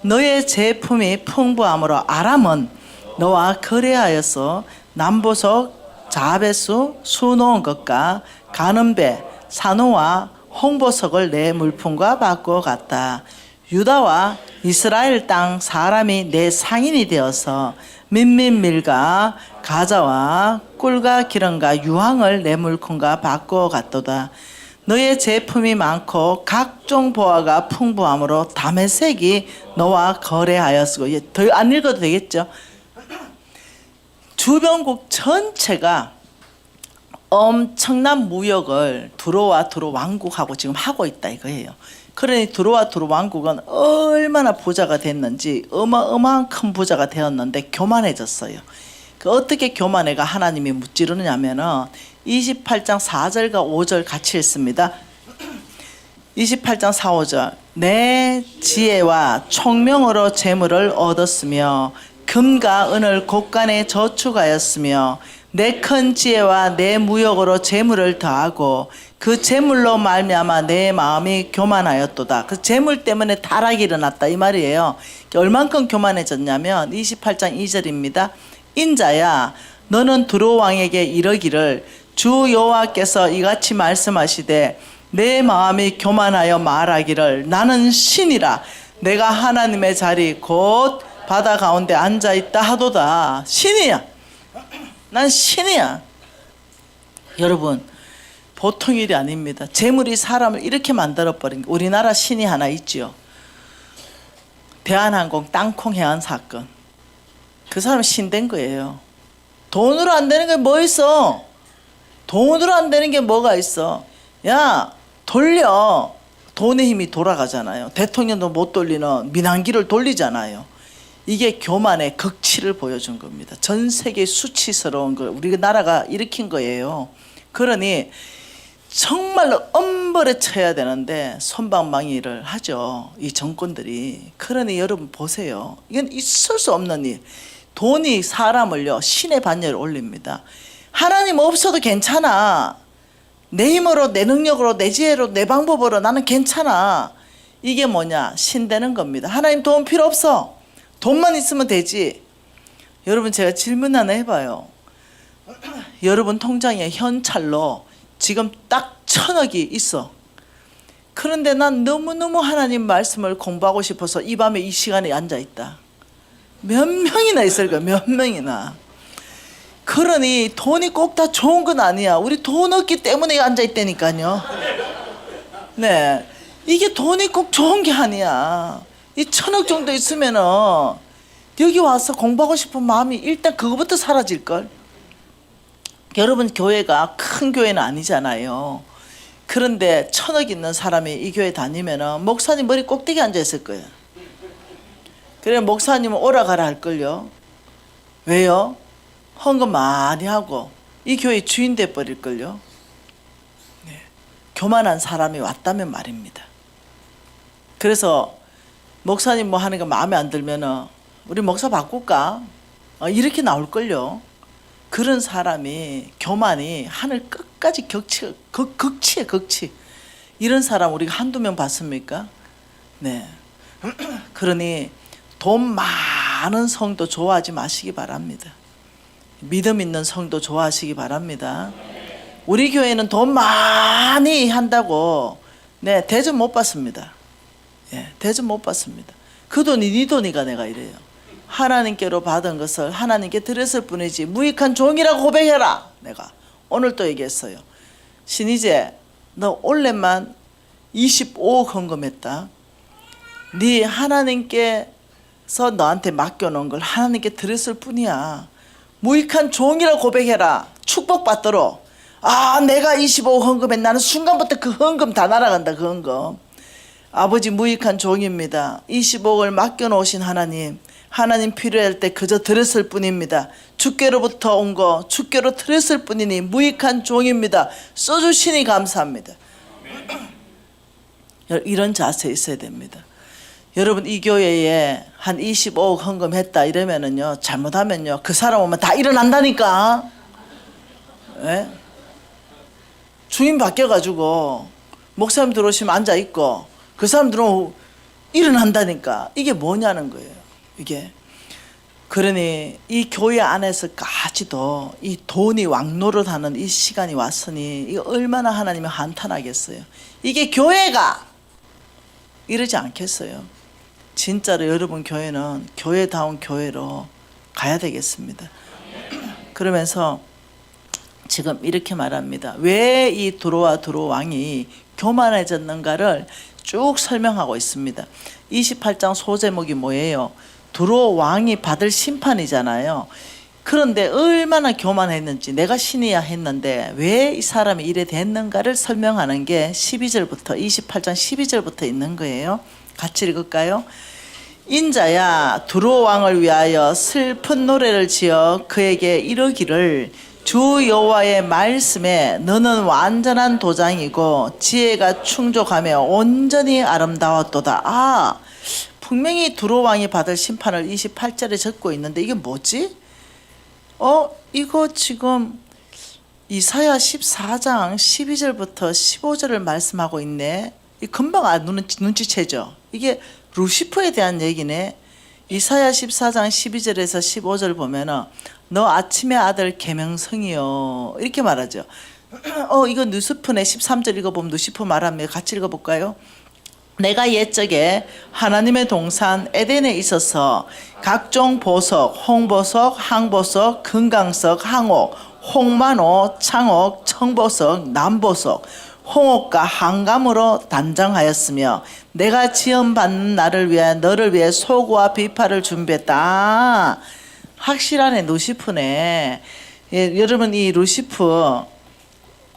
너의 제품이 풍부함으로 아람은 너와 거래하여서 남보석 자베수 수놓은 것과 가는배 산호와 홍보석을 내 물품과 바꿔 갔다. 유다와 이스라엘 땅 사람이 내 상인이 되어서 민민밀과 가자와 꿀과 기름과 유황을 내 물품과 바꿔 갔도다. 너의 제품이 많고 각종 보화가 풍부함으로 다메섹이 너와 거래하였으고, 더 안 읽어도 되겠죠. 주변국 전체가 엄청난 무역을 두로와 두로 왕국하고 지금 하고 있다 이거예요. 그러니 두로와 두로 왕국은 얼마나 부자가 됐는지 어마어마한 큰 부자가 되었는데 교만해졌어요. 어떻게 교만해가 하나님이 무찌르느냐면은 28장 4절과 5절 같이 읽습니다. 28장 4, 5절. 내 지혜와 총명으로 재물을 얻었으며 금과 은을 곳간에 저축하였으며 내 큰 지혜와 내 무역으로 재물을 더하고 그 재물로 말미암아 내 마음이 교만하였도다. 그 재물 때문에 타락이 일어났다 이 말이에요. 얼만큼 교만해졌냐면 28장 2절입니다. 인자야 너는 두로 왕에게 이르기를 주 여호와께서 이같이 말씀하시되 내 마음이 교만하여 말하기를 나는 신이라 내가 하나님의 자리 곧 바다 가운데 앉아있다 하도다. 신이야. 난 신이야. 여러분 보통 일이 아닙니다. 재물이 사람을 이렇게 만들어버린 게 우리나라 신이 하나 있죠. 대한항공 땅콩 해안 사건. 그 사람 신된 거예요. 돈으로 안 되는 게 뭐 있어? 돈으로 안 되는 게 뭐가 있어? 야 돌려. 돈의 힘이 돌아가잖아요. 대통령도 못 돌리는 민항기를 돌리잖아요. 이게 교만의 극치를 보여준 겁니다. 전 세계 수치스러운 걸 우리 나라가 일으킨 거예요. 그러니 정말로 엄벌에 쳐야 되는데 손방망이를 하죠. 이 정권들이. 그러니 여러분 보세요. 이건 있을 수 없는 일. 돈이 사람을요 신의 반열에 올립니다. 하나님 없어도 괜찮아. 내 힘으로 내 능력으로 내 지혜로 내 방법으로 나는 괜찮아. 이게 뭐냐? 신되는 겁니다. 하나님 도움 필요 없어. 돈만 있으면 되지. 여러분 제가 질문 하나 해봐요. 여러분 통장에 현찰로 지금 딱 1,000억이 있어. 그런데 난 너무너무 하나님 말씀을 공부하고 싶어서 이 밤에 이 시간에 앉아있다. 몇 명이나 있을 거야. 몇 명이나. 그러니 돈이 꼭 다 좋은 건 아니야. 우리 돈 없기 때문에 앉아있다니까요. 네, 이게 돈이 꼭 좋은 게 아니야. 이 1,000억 정도 있으면은 여기 와서 공부하고 싶은 마음이 일단 그거부터 사라질걸. 여러분 교회가 큰 교회는 아니잖아요. 그런데 1,000억 있는 사람이 이 교회 다니면은 목사님 머리 꼭대기 앉아있을 거예요. 그래 목사님은 오라가라 할걸요. 왜요? 헌금 많이 하고 이 교회 주인 돼버릴걸요. 네. 교만한 사람이 왔다면 말입니다. 그래서 목사님 뭐 하는 거 마음에 안 들면은 우리 목사 바꿀까? 이렇게 나올걸요. 그런 사람이 교만이 하늘 끝까지 극치에 극치. 이런 사람 우리가 한두 명 봤습니까? 네. 그러니 돈 많은 성도 좋아하지 마시기 바랍니다. 믿음 있는 성도 좋아하시기 바랍니다. 우리 교회는 돈 많이 한다고 네 대접 못 받습니다. 예, 대접 못 받습니다. 그 돈이 네 돈이가 내가 이래요. 하나님께로 받은 것을 하나님께 드렸을 뿐이지 무익한 종이라고 고백해라. 내가 오늘 또 얘기했어요. 신이제 너 올해만 25억 헌금했다. 네 하나님께서 너한테 맡겨놓은 걸 하나님께 드렸을 뿐이야. 무익한 종이라고 고백해라. 축복받도록. 아 내가 25억 헌금했. 나는 순간부터 그 헌금 다 날아간다. 그 헌금. 아버지 무익한 종입니다. 25억을 맡겨놓으신 하나님 하나님 필요할 때 그저 드렸을 뿐입니다. 주께로부터 온 거 주께로 드렸을 뿐이니 무익한 종입니다. 써주시니 감사합니다. 이런 자세 있어야 됩니다. 여러분 이 교회에 한 25억 헌금했다 이러면은요, 잘못하면요 그 사람 오면 다 일어난다니까. 예? 주인 바뀌어가지고 목사님 들어오시면 앉아있고 그 사람 들어오면 일어난다니까. 이게 뭐냐는 거예요. 이게 그러니 이 교회 안에서까지도 이 돈이 왕노릇하는 이 시간이 왔으니 이거 얼마나 하나님이 한탄하겠어요. 이게 교회가 이러지 않겠어요. 진짜로 여러분 교회는 교회다운 교회로 가야 되겠습니다. 그러면서 지금 이렇게 말합니다. 왜 이 두로와 두로 왕이 교만해졌는가를 쭉 설명하고 있습니다. 28장 소제목이 뭐예요? 두로 왕이 받을 심판이잖아요. 그런데 얼마나 교만했는지, 내가 신이야 했는데 왜 이 사람이 이래 됐는가를 설명하는 게 12절부터 28장 12절부터 있는 거예요. 같이 읽을까요? 인자야 두로 왕을 위하여 슬픈 노래를 지어 그에게 이르기를 주 여호와의 말씀에 너는 완전한 도장이고 지혜가 충족하며 온전히 아름다웠도다. 분명히 두로 왕이 받을 심판을 28절에 적고 있는데 이게 뭐지? 이거 지금 이사야 14장 12절부터 15절을 말씀하고 있네. 이 금방 눈치채죠. 이게 루시퍼에 대한 얘기네. 이사야 14장 12절에서 15절 보면은 너 아침의 아들 계명성이요 이렇게 말하죠. 이거 누스프네. 13절 읽어보면 누시퍼 말합니다. 같이 읽어볼까요? 내가 옛적에 하나님의 동산 에덴에 있어서 각종 보석, 홍보석, 항보석, 금강석, 항옥, 홍만호, 창옥, 청보석, 남보석, 홍옥과 한감으로 단장하였으며 내가 지원받는 나를 위해 너를 위해 소고와 비파를 준비했다. 확실하네. 루시프네. 예, 여러분 이 루시프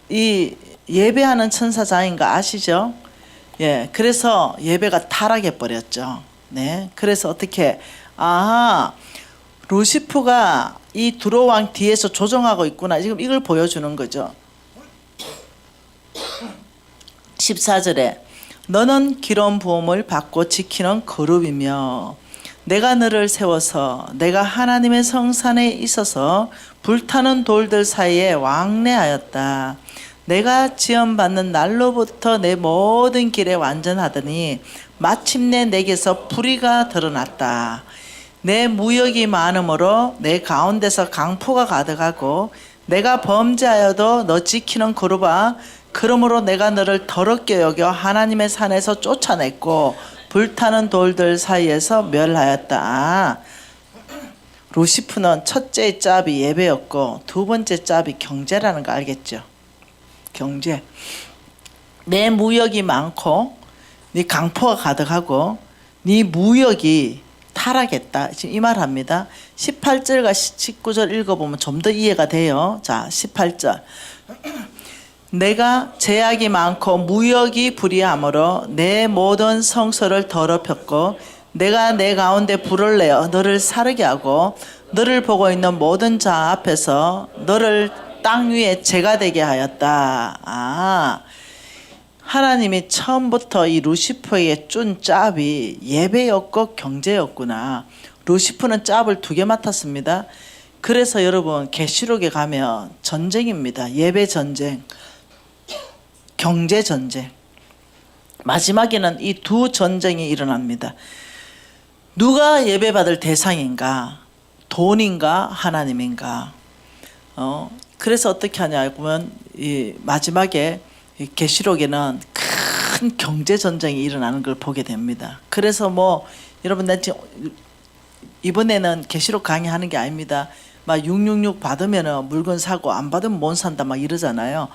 이 예배하는 천사자인 거 아시죠? 예, 그래서 예배가 타락해 버렸죠. 네, 그래서 어떻게 루시프가 이 두로 왕 뒤에서 조종하고 있구나. 지금 이걸 보여주는 거죠. 14절에 너는 기름 부음을 받고 지키는 거룩이며 내가 너를 세워서 내가 하나님의 성산에 있어서 불타는 돌들 사이에 왕래하였다. 내가 지원받는 날로부터 내 모든 길에 완전하더니 마침내 내게서 불의가 드러났다. 내 무역이 많으므로 내 가운데서 강포가 가득하고 내가 범죄하여도 너 지키는 거룩아 그러므로 내가 너를 더럽게 여겨 하나님의 산에서 쫓아냈고 불타는 돌들 사이에서 멸하였다. 루시프는 첫째 짭이 예배였고 두 번째 짭이 경제라는 거 알겠죠? 경제. 내 무역이 많고 네 강포가 가득하고 네 무역이 타락했다. 지금 이 말합니다. 18절과 19절 읽어보면 좀 더 이해가 돼요. 자, 18절. 내가 제약이 많고 무역이 불의함으로 내 모든 성소를 더럽혔고 내가 내 가운데 불을 내어 너를 사르게 하고 너를 보고 있는 모든 자 앞에서 너를 땅 위에 재가 되게 하였다. 하나님이 처음부터 이 루시퍼에게 준 짭이 예배였고 경제였구나. 루시퍼는 짭을 2개 맡았습니다. 그래서 여러분 계시록에 가면 전쟁입니다. 예배 전쟁, 경제 전쟁. 마지막에는 이 두 전쟁이 일어납니다. 누가 예배받을 대상인가? 돈인가? 하나님인가? 그래서 어떻게 하냐면 이 마지막에 계시록에는 큰 경제 전쟁이 일어나는 걸 보게 됩니다. 그래서 여러분 나 지금 이번에는 계시록 강의하는 게 아닙니다. 막 666 받으면 물건 사고 안 받으면 못 산다 막 이러잖아요.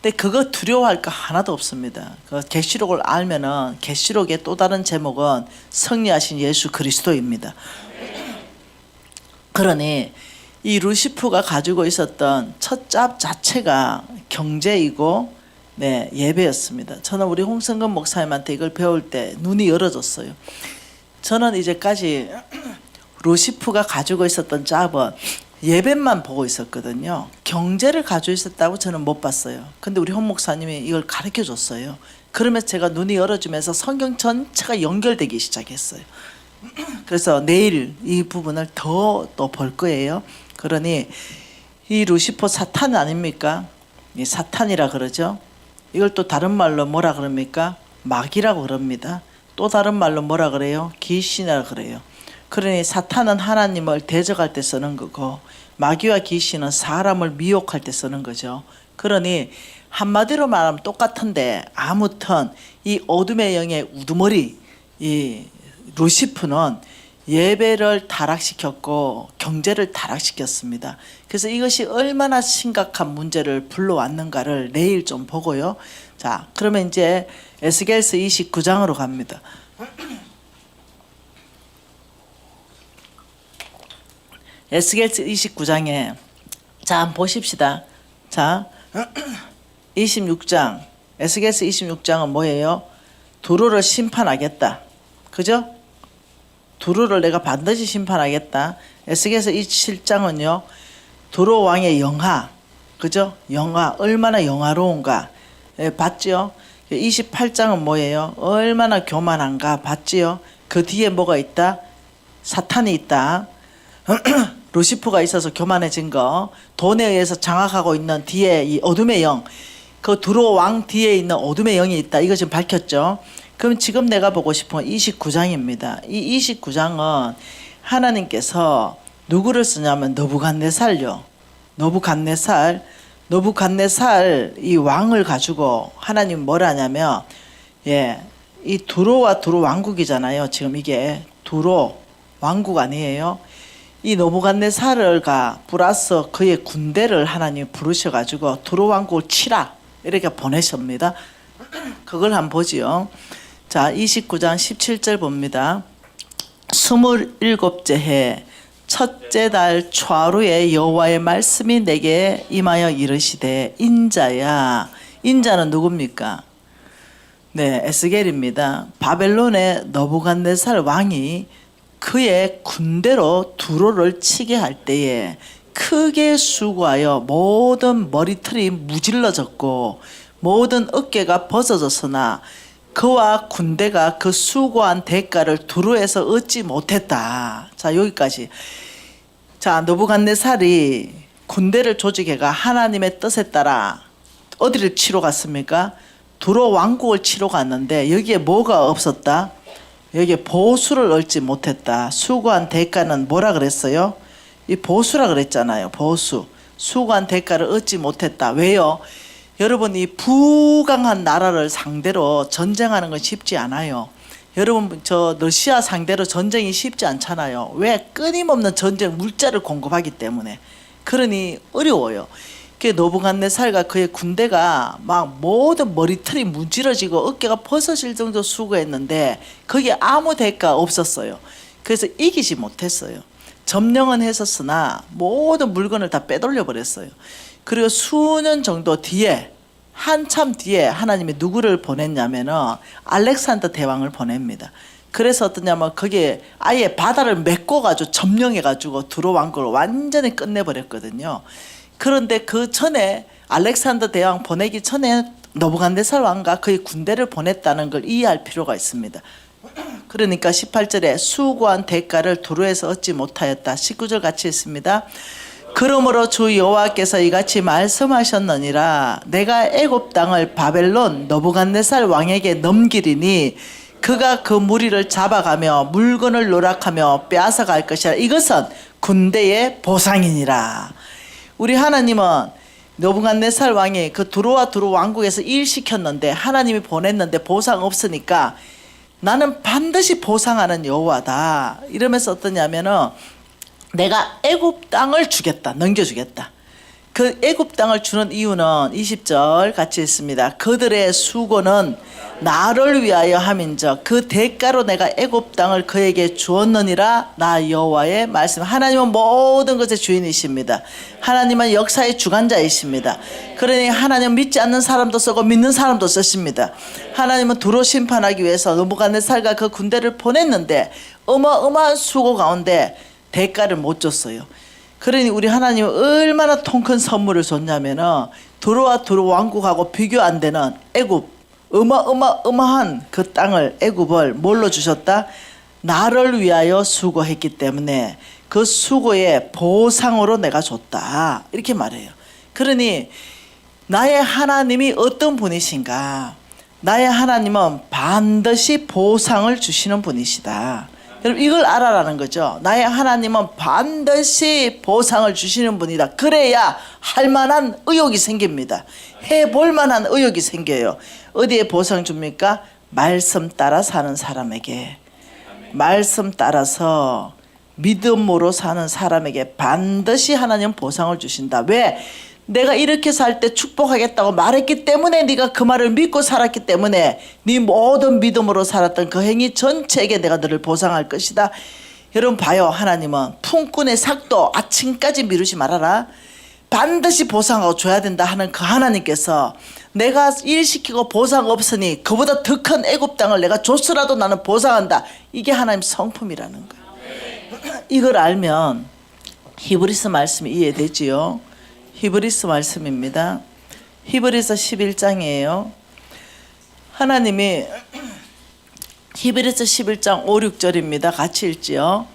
근데 그거 두려워할 거 하나도 없습니다. 그 계시록을 알면은 계시록의 또 다른 제목은 승리하신 예수 그리스도입니다. 그러니 이 루시프가 가지고 있었던 첫 짭 자체가 경제이고 예배였습니다. 저는 우리 홍성근 목사님한테 이걸 배울 때 눈이 열어졌어요. 저는 이제까지 루시프가 가지고 있었던 잡은 예배만 보고 있었거든요. 경제를 가지고 있었다고 저는 못 봤어요. 근데 우리 홍 목사님이 이걸 가르쳐 줬어요. 그러면서 제가 눈이 열어지면서 성경 전체가 연결되기 시작했어요. 그래서 내일 이 부분을 더 또 볼 거예요. 그러니 이 루시퍼 사탄 아닙니까? 이 사탄이라 그러죠. 이걸 또 다른 말로 뭐라 그럽니까? 마귀라고 그럽니다. 또 다른 말로 뭐라 그래요? 귀신이라 그래요. 그러니 사탄은 하나님을 대적할 때 쓰는 거고 마귀와 귀신은 사람을 미혹할 때 쓰는 거죠. 그러니 한마디로 말하면 똑같은데 아무튼 이 어둠의 영의 우두머리 이 루시프는 예배를 타락시켰고 경제를 타락시켰습니다. 그래서 이것이 얼마나 심각한 문제를 불러왔는가를 내일 좀 보고요. 자, 그러면 이제 에스겔서 29장으로 갑니다. 에스겔서 29장에 자, 한번 보십시다. 자, 26장 에스겔서 26장은 뭐예요? 두루를 심판하겠다. 그죠? 두루를 내가 반드시 심판하겠다. 에스겔서 27장은요. 두루 왕의 영화. 그죠? 영화 얼마나 영화로운가. 예, 봤지요? 28장은 뭐예요? 얼마나 교만한가. 봤지요? 그 뒤에 뭐가 있다? 사탄이 있다. 루시프가 있어서 교만해진 거. 돈에 의해서 장악하고 있는 뒤에 이 어둠의 영. 그 두루 왕 뒤에 있는 어둠의 영이 있다. 이거 지금 밝혔죠? 그럼 지금 내가 보고 싶은 건 29장입니다. 이 29장은 하나님께서 누구를 쓰냐면 너부갓네살요. 너부갓네살 이 왕을 가지고 하나님 뭐라 하냐면 예, 이 두로와 두로 왕국이잖아요. 지금 이게 두로 왕국 아니에요. 이 너부갓네살을가 플러스 그의 군대를 하나님 부르셔 가지고 두로 왕국을 치라 이렇게 보내십니다. 그걸 한번 보지요. 자, 29장 17절 봅니다. 27째 해 첫째 달 초하루에 여호와의 말씀이 내게 임하여 이르시되 인자야. 인자는 누굽니까? 네, 에스겔입니다. 바벨론의 너부갓네살 왕이 그의 군대로 두로를 치게 할 때에 크게 수고하여 모든 머리털이 무질러졌고 모든 어깨가 벗어졌으나 그와 군대가 그 수고한 대가를 두루에서 얻지 못했다. 자, 여기까지. 자, 너부갓네살이 군대를 조직해가 하나님의 뜻에 따라 어디를 치러 갔습니까? 두루 왕국을 치러 갔는데 여기에 뭐가 없었다? 여기에 보수를 얻지 못했다. 수고한 대가는 뭐라 그랬어요? 이 보수라 그랬잖아요. 보수. 수고한 대가를 얻지 못했다. 왜요? 여러분 이 부강한 나라를 상대로 전쟁하는 건 쉽지 않아요. 여러분 저 러시아 상대로 전쟁이 쉽지 않잖아요. 왜? 끊임없는 전쟁 물자를 공급하기 때문에. 그러니 어려워요. 그 너부갓네살과 그의 군대가 막 모든 머리털이 무질러지고 어깨가 벗어질 정도 수고했는데 거기에 아무 대가 없었어요. 그래서 이기지 못했어요. 점령은 했었으나 모든 물건을 다 빼돌려 버렸어요. 그리고 수년 정도 뒤에 한참 뒤에 하나님이 누구를 보냈냐면은 알렉산더 대왕을 보냅니다. 그래서 어떠냐면 거기에 아예 바다를 메꿔가지고 점령해가지고 두로 왕국을 완전히 끝내버렸거든요. 그런데 그 전에 알렉산더 대왕 보내기 전에 너부갓네살 왕과 그의 군대를 보냈다는 걸 이해할 필요가 있습니다. 그러니까 18절에 수고한 대가를 두루에서 얻지 못하였다. 19절 같이 있습니다. 그러므로 주 여호와께서 이같이 말씀하셨느니라. 내가 애굽 땅을 바벨론 너부갓네살 왕에게 넘기리니 그가 그 무리를 잡아가며 물건을 노락하며 빼앗아갈 것이라. 이것은 군대의 보상이니라. 우리 하나님은 너부갓네살 왕이 그 두루와 두루 왕국에서 일시켰는데 하나님이 보냈는데 보상 없으니까 나는 반드시 보상하는 여호와다. 이러면서 어떠냐면은 내가 애굽 땅을 주겠다. 넘겨주겠다. 그 애굽 땅을 주는 이유는 20절 같이 있습니다. 그들의 수고는 나를 위하여 함인적 그 대가로 내가 애굽 땅을 그에게 주었느니라. 나 여호와의 말씀. 하나님은 모든 것의 주인이십니다. 하나님은 역사의 주관자이십니다. 그러니 하나님 믿지 않는 사람도 쓰고 믿는 사람도 쓰십니다. 하나님은 두로 심판하기 위해서 느부갓네살과 그 군대를 보냈는데 어마어마한 수고 가운데 대가를 못 줬어요. 그러니 우리 하나님은 얼마나 통 큰 선물을 줬냐면은 두로와 두로 왕국하고 비교 안 되는 애굽 어마어마한 그 땅을 애굽을 뭘로 주셨다? 나를 위하여 수고했기 때문에 그 수고의 보상으로 내가 줬다. 이렇게 말해요. 그러니 나의 하나님이 어떤 분이신가? 나의 하나님은 반드시 보상을 주시는 분이시다. 여러분 이걸 알아라는 거죠. 나의 하나님은 반드시 보상을 주시는 분이다. 그래야 할 만한 의욕이 생깁니다. 해볼 만한 의욕이 생겨요. 어디에 보상 줍니까? 말씀 따라 사는 사람에게. 말씀 따라서 믿음으로 사는 사람에게 반드시 하나님 보상을 주신다. 왜? 내가 이렇게 살 때 축복하겠다고 말했기 때문에 네가 그 말을 믿고 살았기 때문에 네 모든 믿음으로 살았던 그 행위 전체에게 내가 너를 보상할 것이다. 여러분 봐요. 하나님은 품꾼의 삭도 아침까지 미루지 말아라. 반드시 보상하고 줘야 된다 하는 그 하나님께서 내가 일시키고 보상 없으니 그보다 더 큰 애굽 땅을 내가 줬으라도 나는 보상한다. 이게 하나님 성품이라는 거예요. 이걸 알면 히브리서 말씀이 이해되지요. 히브리서 말씀입니다. 히브리서 11장이에요. 하나님이 히브리서 11장 5, 6절입니다. 같이 읽지요.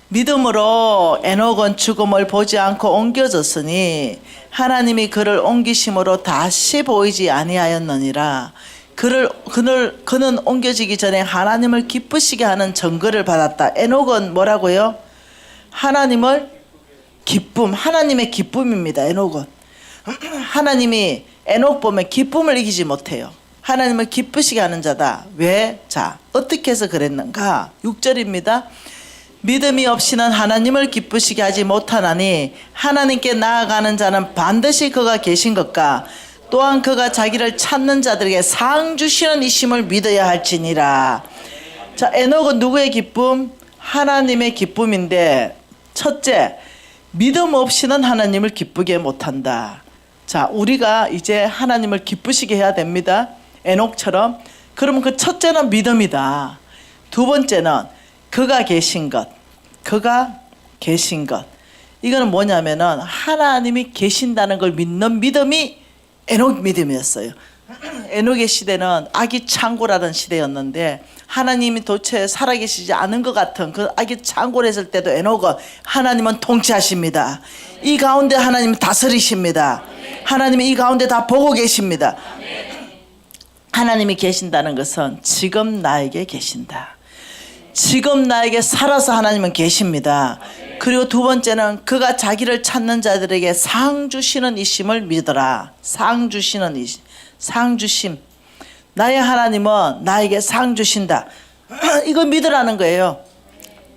믿음으로 에녹은 죽음을 보지 않고 옮겨졌으니 하나님이 그를 옮기심으로 다시 보이지 아니하였느니라. 그는 옮겨지기 전에 하나님을 기쁘시게 하는 증거를 받았다. 에녹은 뭐라고요? 하나님을 기쁨, 하나님의 기쁨입니다. 에녹은 하나님이 에녹 보면 기쁨을 이기지 못해요. 하나님을 기쁘시게 하는 자다. 왜? 자, 어떻게 해서 그랬는가? 6절입니다. 믿음이 없이는 하나님을 기쁘시게 하지 못하나니 하나님께 나아가는 자는 반드시 그가 계신 것과 또한 그가 자기를 찾는 자들에게 상 주시는 이심을 믿어야 할지니라. 자, 에녹은 누구의 기쁨? 하나님의 기쁨인데 첫째, 믿음 없이는 하나님을 기쁘게 못한다. 자, 우리가 이제 하나님을 기쁘시게 해야 됩니다. 에녹처럼. 그러면 그 첫째는 믿음이다. 두 번째는 그가 계신 것. 그가 계신 것. 이거는 뭐냐면은 하나님이 계신다는 걸 믿는 믿음이 에녹 믿음이었어요. 에녹의 시대는 아기 창고라는 시대였는데 하나님이 도대체 살아계시지 않은 것 같은 그 아기 창고를 했을 때도 에녹은 하나님은 통치하십니다. 이 가운데 하나님은 다스리십니다. 하나님이 이 가운데 다 보고 계십니다. 하나님이 계신다는 것은 지금 나에게 계신다. 지금 나에게 살아서 하나님은 계십니다. 그리고 두 번째는 그가 자기를 찾는 자들에게 상 주시는 이심을 믿어라. 상 주시는 이심. 상 주심. 나의 하나님은 나에게 상 주신다. 이거 믿으라는 거예요.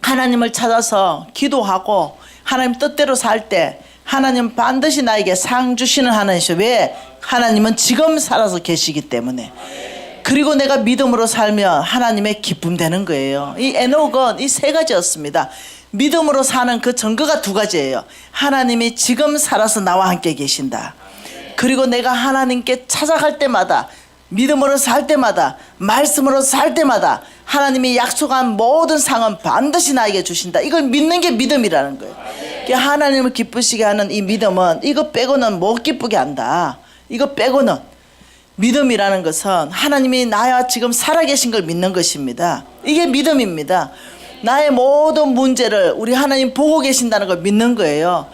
하나님을 찾아서 기도하고 하나님 뜻대로 살 때 하나님 반드시 나에게 상 주시는 하나님이셔. 왜? 하나님은 지금 살아서 계시기 때문에. 그리고 내가 믿음으로 살면 하나님의 기쁨 되는 거예요. 이 에녹은 이 세 가지였습니다. 믿음으로 사는 그 증거가 두 가지예요. 하나님이 지금 살아서 나와 함께 계신다. 그리고 내가 하나님께 찾아갈 때마다 믿음으로 살 때마다 말씀으로 살 때마다 하나님이 약속한 모든 상은 반드시 나에게 주신다. 이걸 믿는 게 믿음이라는 거예요. 하나님을 기쁘시게 하는 이 믿음은 이거 빼고는 못 기쁘게 한다. 이거 빼고는 믿음이라는 것은 하나님이 나와 지금 살아계신 걸 믿는 것입니다. 이게 믿음입니다. 나의 모든 문제를 우리 하나님 보고 계신다는 걸 믿는 거예요.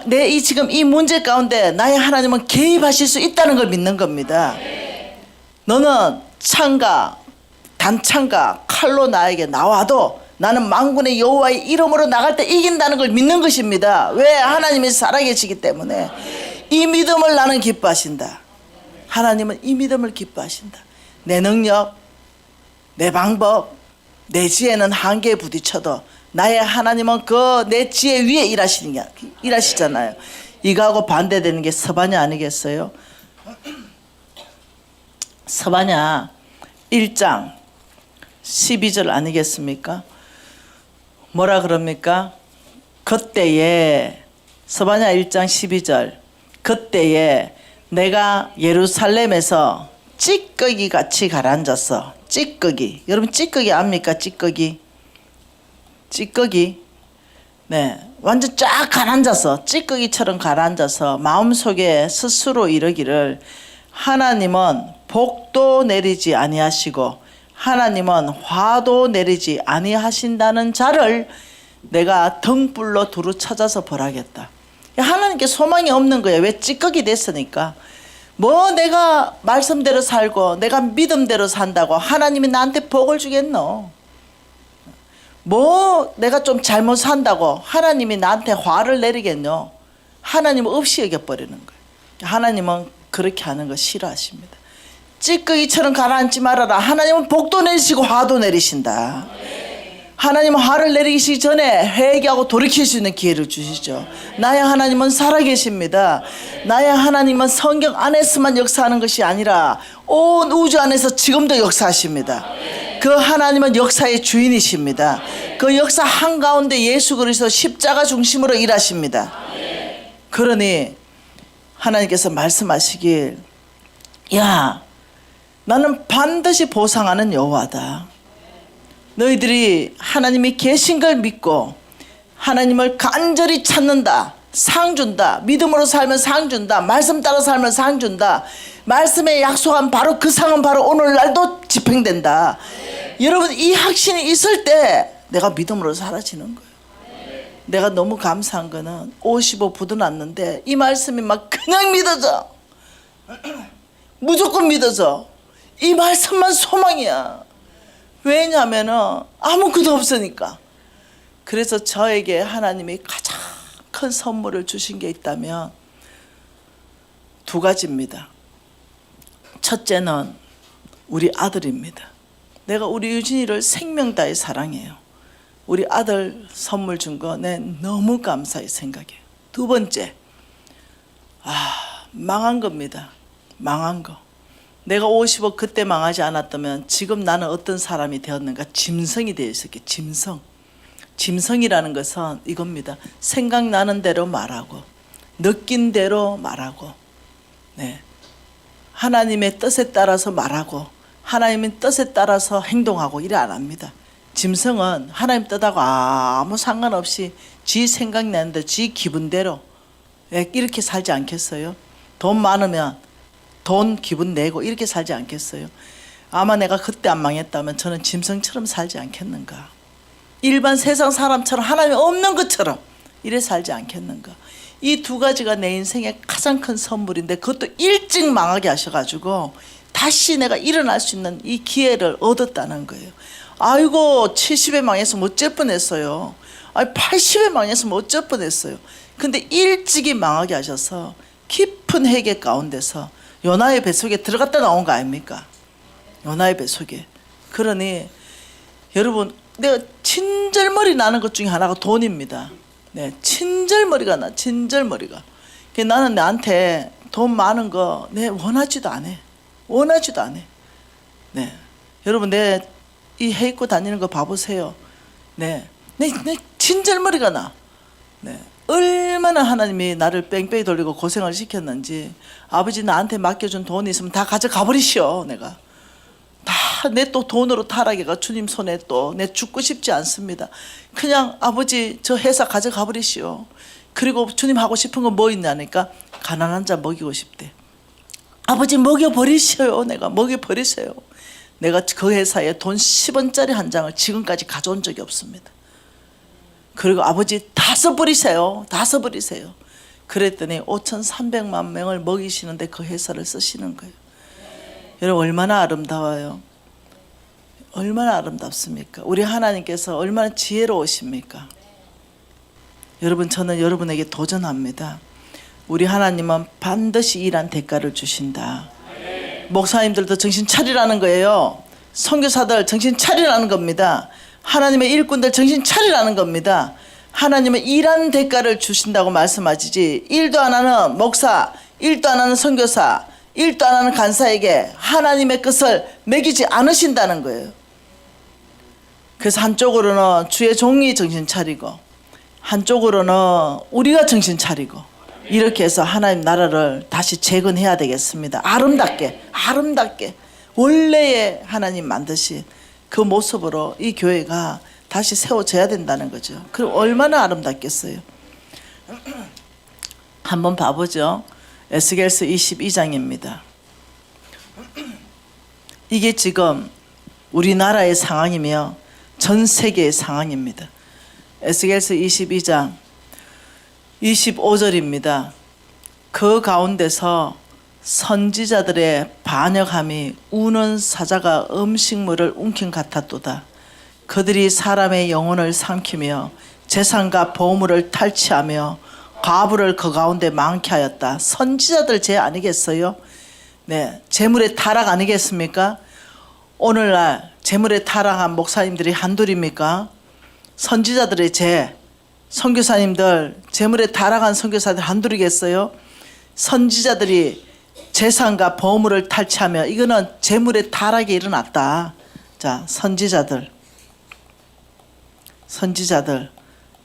내 지금 이 문제 가운데 나의 하나님은 개입하실 수 있다는 걸 믿는 겁니다. 너는 창과 단창과 칼로 나에게 나와도 나는 만군의 여호와의 이름으로 나갈 때 이긴다는 걸 믿는 것입니다. 왜? 하나님이 살아계시기 때문에. 이 믿음을 나는 기뻐하신다. 하나님은 이 믿음을 기뻐하신다. 내 능력, 내 방법, 내 지혜는 한계에 부딪혀도 나의 하나님은 그 내 지혜 위에 일하시잖아요. 이거하고 반대되는 게 서바냐 아니겠어요? 서바냐 1장 12절 아니겠습니까? 뭐라 그럽니까? 그때에 서바냐 1장 12절 그때에 내가 예루살렘에서 찌꺼기 같이 가라앉았어. 찌꺼기. 여러분 찌꺼기 압니까? 찌꺼기. 찌꺼기. 네, 완전 쫙 가라앉아서 찌꺼기처럼 가라앉아서 마음속에 스스로 이르기를 하나님은 복도 내리지 아니하시고 하나님은 화도 내리지 아니하신다는 자를 내가 등불로 두루 찾아서 벌하겠다. 하나님께 소망이 없는 거예요. 왜? 찌꺼기 됐으니까. 뭐 내가 말씀대로 살고 내가 믿음대로 산다고 하나님이 나한테 복을 주겠노? 뭐 내가 좀 잘못 산다고 하나님이 나한테 화를 내리겠노? 하나님은 없이 여겨버리는 거예요. 하나님은 그렇게 하는 거 싫어하십니다. 찌꺼기처럼 가라앉지 말아라. 하나님은 복도 내리시고 화도 내리신다. 하나님은 화를 내리시기 전에 회개하고 돌이킬 수 있는 기회를 주시죠. 나의 하나님은 살아계십니다. 나의 하나님은 성경 안에서만 역사하는 것이 아니라 온 우주 안에서 지금도 역사하십니다. 그 하나님은 역사의 주인이십니다. 그 역사 한가운데 예수 그리스도 십자가 중심으로 일하십니다. 그러니 하나님께서 말씀하시길 야 나는 반드시 보상하는 여호와다. 너희들이 하나님이 계신 걸 믿고 하나님을 간절히 찾는다. 상 준다. 믿음으로 살면 상 준다. 말씀 따라 살면 상 준다. 말씀에 약속한 바로 그 상은 바로 오늘날도 집행된다. 여러분 이 확신이 있을 때 내가 믿음으로 사라지는 거예요. 내가 너무 감사한 거는 55 부도났는데 이 말씀이 막 그냥 믿어져. 무조건 믿어져. 이 말씀만 소망이야. 왜냐하면은 아무것도 없으니까. 그래서 저에게 하나님이 가장 큰 선물을 주신 게 있다면 두 가지입니다. 첫째는 우리 아들입니다. 내가 우리 유진이를 생명 다해 사랑해요. 우리 아들 선물 준 거 내 너무 감사히 생각해요. 두 번째, 망한 겁니다. 망한 거. 내가 50억 그때 망하지 않았다면 지금 나는 어떤 사람이 되었는가? 짐승이 되어 있었겠. 짐승. 짐승이라는 것은 이겁니다. 생각나는 대로 말하고 느낀 대로 말하고 네. 하나님의 뜻에 따라서 말하고 하나님의 뜻에 따라서 행동하고 이래 안 합니다. 짐승은 하나님 뜻하고 아무 상관없이 지 생각나는데 지 기분대로 이렇게 살지 않겠어요? 돈 많으면 돈 기분 내고 이렇게 살지 않겠어요? 아마 내가 그때 안 망했다면 저는 짐승처럼 살지 않겠는가? 일반 세상 사람처럼 하나님 없는 것처럼 이래 살지 않겠는가? 이 두 가지가 내 인생의 가장 큰 선물인데 그것도 일찍 망하게 하셔가지고 다시 내가 일어날 수 있는 이 기회를 얻었다는 거예요. 아이고 70에 망했으면 어쩔 뻔했어요. 80에 망했으면 어쩔 뻔했어요. 근데 일찍이 망하게 하셔서 깊은 회개 가운데서 요나의 뱃속에 들어갔다 나온 거 아닙니까? 요나의 뱃속에. 그러니 여러분 내가 친절머리 나는 것 중에 하나가 돈입니다. 네, 친절머리가 나. 친절머리가. 나는 나한테 돈 많은 거 내 원하지도 않아. 원하지도 않아. 네, 여러분 내 이 해 입고 다니는 거 봐보세요. 네, 내 친절머리가 나. 네. 얼마나 하나님이 나를 뺑뺑이 돌리고 고생을 시켰는지. 아버지 나한테 맡겨준 돈이 있으면 다 가져가 버리시오. 내가 다 내 또 돈으로 타락해가 주님 손에 또 내 죽고 싶지 않습니다. 그냥 아버지 저 회사 가져가 버리시오. 그리고 주님 하고 싶은 거 뭐 있냐니까 가난한 자 먹이고 싶대. 아버지 먹여버리셔요. 내가 먹여버리세요. 내가 그 회사에 돈 10원짜리 한 장을 지금까지 가져온 적이 없습니다. 그리고 아버지 다 써버리세요. 다 써버리세요. 그랬더니 5,300만 명을 먹이시는데 그 회사를 쓰시는 거예요. 여러분 얼마나 아름다워요. 얼마나 아름답습니까? 우리 하나님께서 얼마나 지혜로우십니까? 여러분 저는 여러분에게 도전합니다. 우리 하나님은 반드시 일한 대가를 주신다. 목사님들도 정신 차리라는 거예요. 선교사들 정신 차리라는 겁니다. 하나님의 일꾼들 정신 차리라는 겁니다. 하나님은 일한 대가를 주신다고 말씀하시지, 일도 안 하는 목사, 일도 안 하는 선교사, 일도 안 하는 간사에게 하나님의 것을 먹이지 않으신다는 거예요. 그래서 한쪽으로는 주의 종이 정신 차리고, 한쪽으로는 우리가 정신 차리고, 이렇게 해서 하나님 나라를 다시 재건해야 되겠습니다. 아름답게 원래의 하나님 만드신 그 모습으로 이 교회가 다시 세워져야 된다는 거죠. 그럼 얼마나 아름답겠어요. 한번 봐보죠. 에스겔서 22장입니다. 이게 지금 우리나라의 상황이며 전 세계의 상황입니다. 에스겔서 22장 25절입니다. 그 가운데서 선지자들의 반역함이 우는 사자가 음식물을 움킨 같았도다. 그들이 사람의 영혼을 삼키며 재산과 보물을 탈취하며 과부를 그 가운데 많게 하였다. 선지자들 죄 아니겠어요? 네, 재물의 타락 아니겠습니까? 오늘날 재물에 타락한 목사님들이 한둘입니까? 선지자들의 죄, 선교사님들 재물에 타락한 선교사들 한둘이겠어요? 선지자들이 재산과 보물을 탈취하며, 이거는 재물의 타락이 일어났다. 자, 선지자들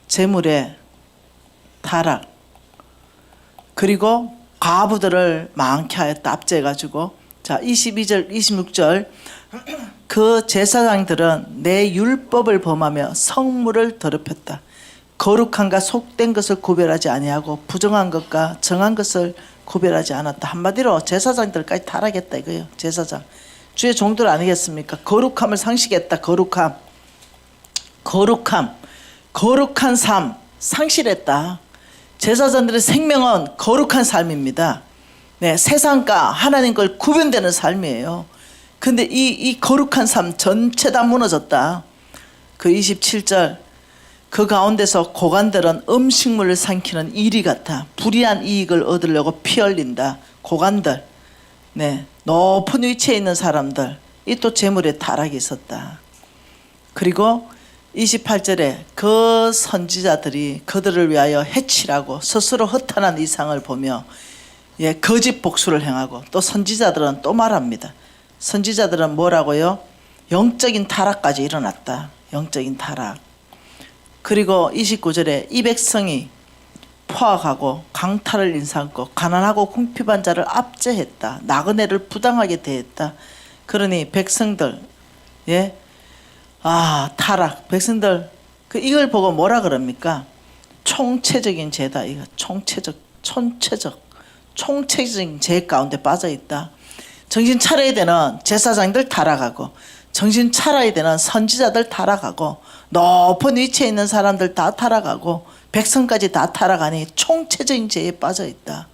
재물의 타락, 그리고 과부들을 많게 하였다. 압제해가지고, 자 22절 26절 그 제사장들은 내 율법을 범하며 성물을 더럽혔다. 거룩한가 속된 것을 구별하지 아니하고 부정한 것과 정한 것을 구별하지 않았다. 한마디로 제사장들까지 타락했다 이거예요. 제사장, 주의 종들 아니겠습니까? 거룩함을 상실했다. 거룩한 삶 상실했다. 제사장들의 생명은 거룩한 삶입니다. 네, 세상과 하나님 걸 구분되는 삶이에요. 근데 이 거룩한 삶 전체 다 무너졌다. 그 27절 그 가운데서 고관들은 음식물을 삼키는 이리 같아 불이한 이익을 얻으려고 피 흘린다. 고관들, 네, 높은 위치에 있는 사람들, 이 또 재물에 타락이 있었다. 그리고 28절에 그 선지자들이 그들을 위하여 해치라고 스스로 허탄한 이상을 보며 거짓 복수를 행하고, 또 선지자들은 또 말합니다. 선지자들은 뭐라고요? 영적인 타락까지 일어났다. 영적인 타락. 그리고 29절에 이 백성이 포악하고 강탈을 인삼고 가난하고 궁핍한 자를 압제했다. 나그네를 부당하게 대했다. 그러니 백성들, 타락. 백성들 이걸 보고 뭐라 그럽니까? 총체적인 죄다. 이거 총체적인 죄 가운데 빠져 있다. 정신 차려야 되는 제사장들 타락하고, 정신 차려야 되는 선지자들 타락하고, 높은 위치에 있는 사람들 다 타락하고, 백성까지 다 타락하니 총체적인 죄에 빠져 있다.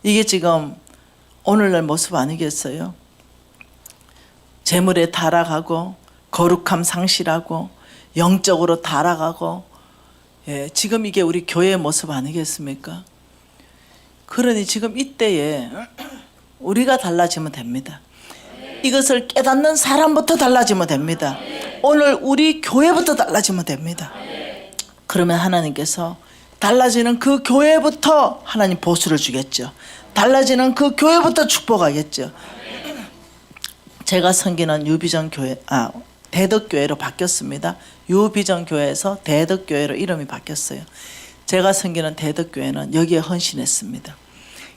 이게 지금 오늘날 모습 아니겠어요? 재물에 타락하고, 거룩함 상실하고, 영적으로 타락하고, 지금 이게 우리 교회의 모습 아니겠습니까? 그러니 지금 이때에 우리가 달라지면 됩니다. 이것을 깨닫는 사람부터 달라지면 됩니다. 오늘 우리 교회부터 달라지면 됩니다. 그러면 하나님께서 달라지는 그 교회부터 하나님 보수를 주겠죠. 달라지는 그 교회부터 축복하겠죠. 제가 섬기는 유비전 교회, 대덕교회로 바뀌었습니다. 유비전 교회에서 대덕교회로 이름이 바뀌었어요. 제가 섬기는 대덕교회는 여기에 헌신했습니다.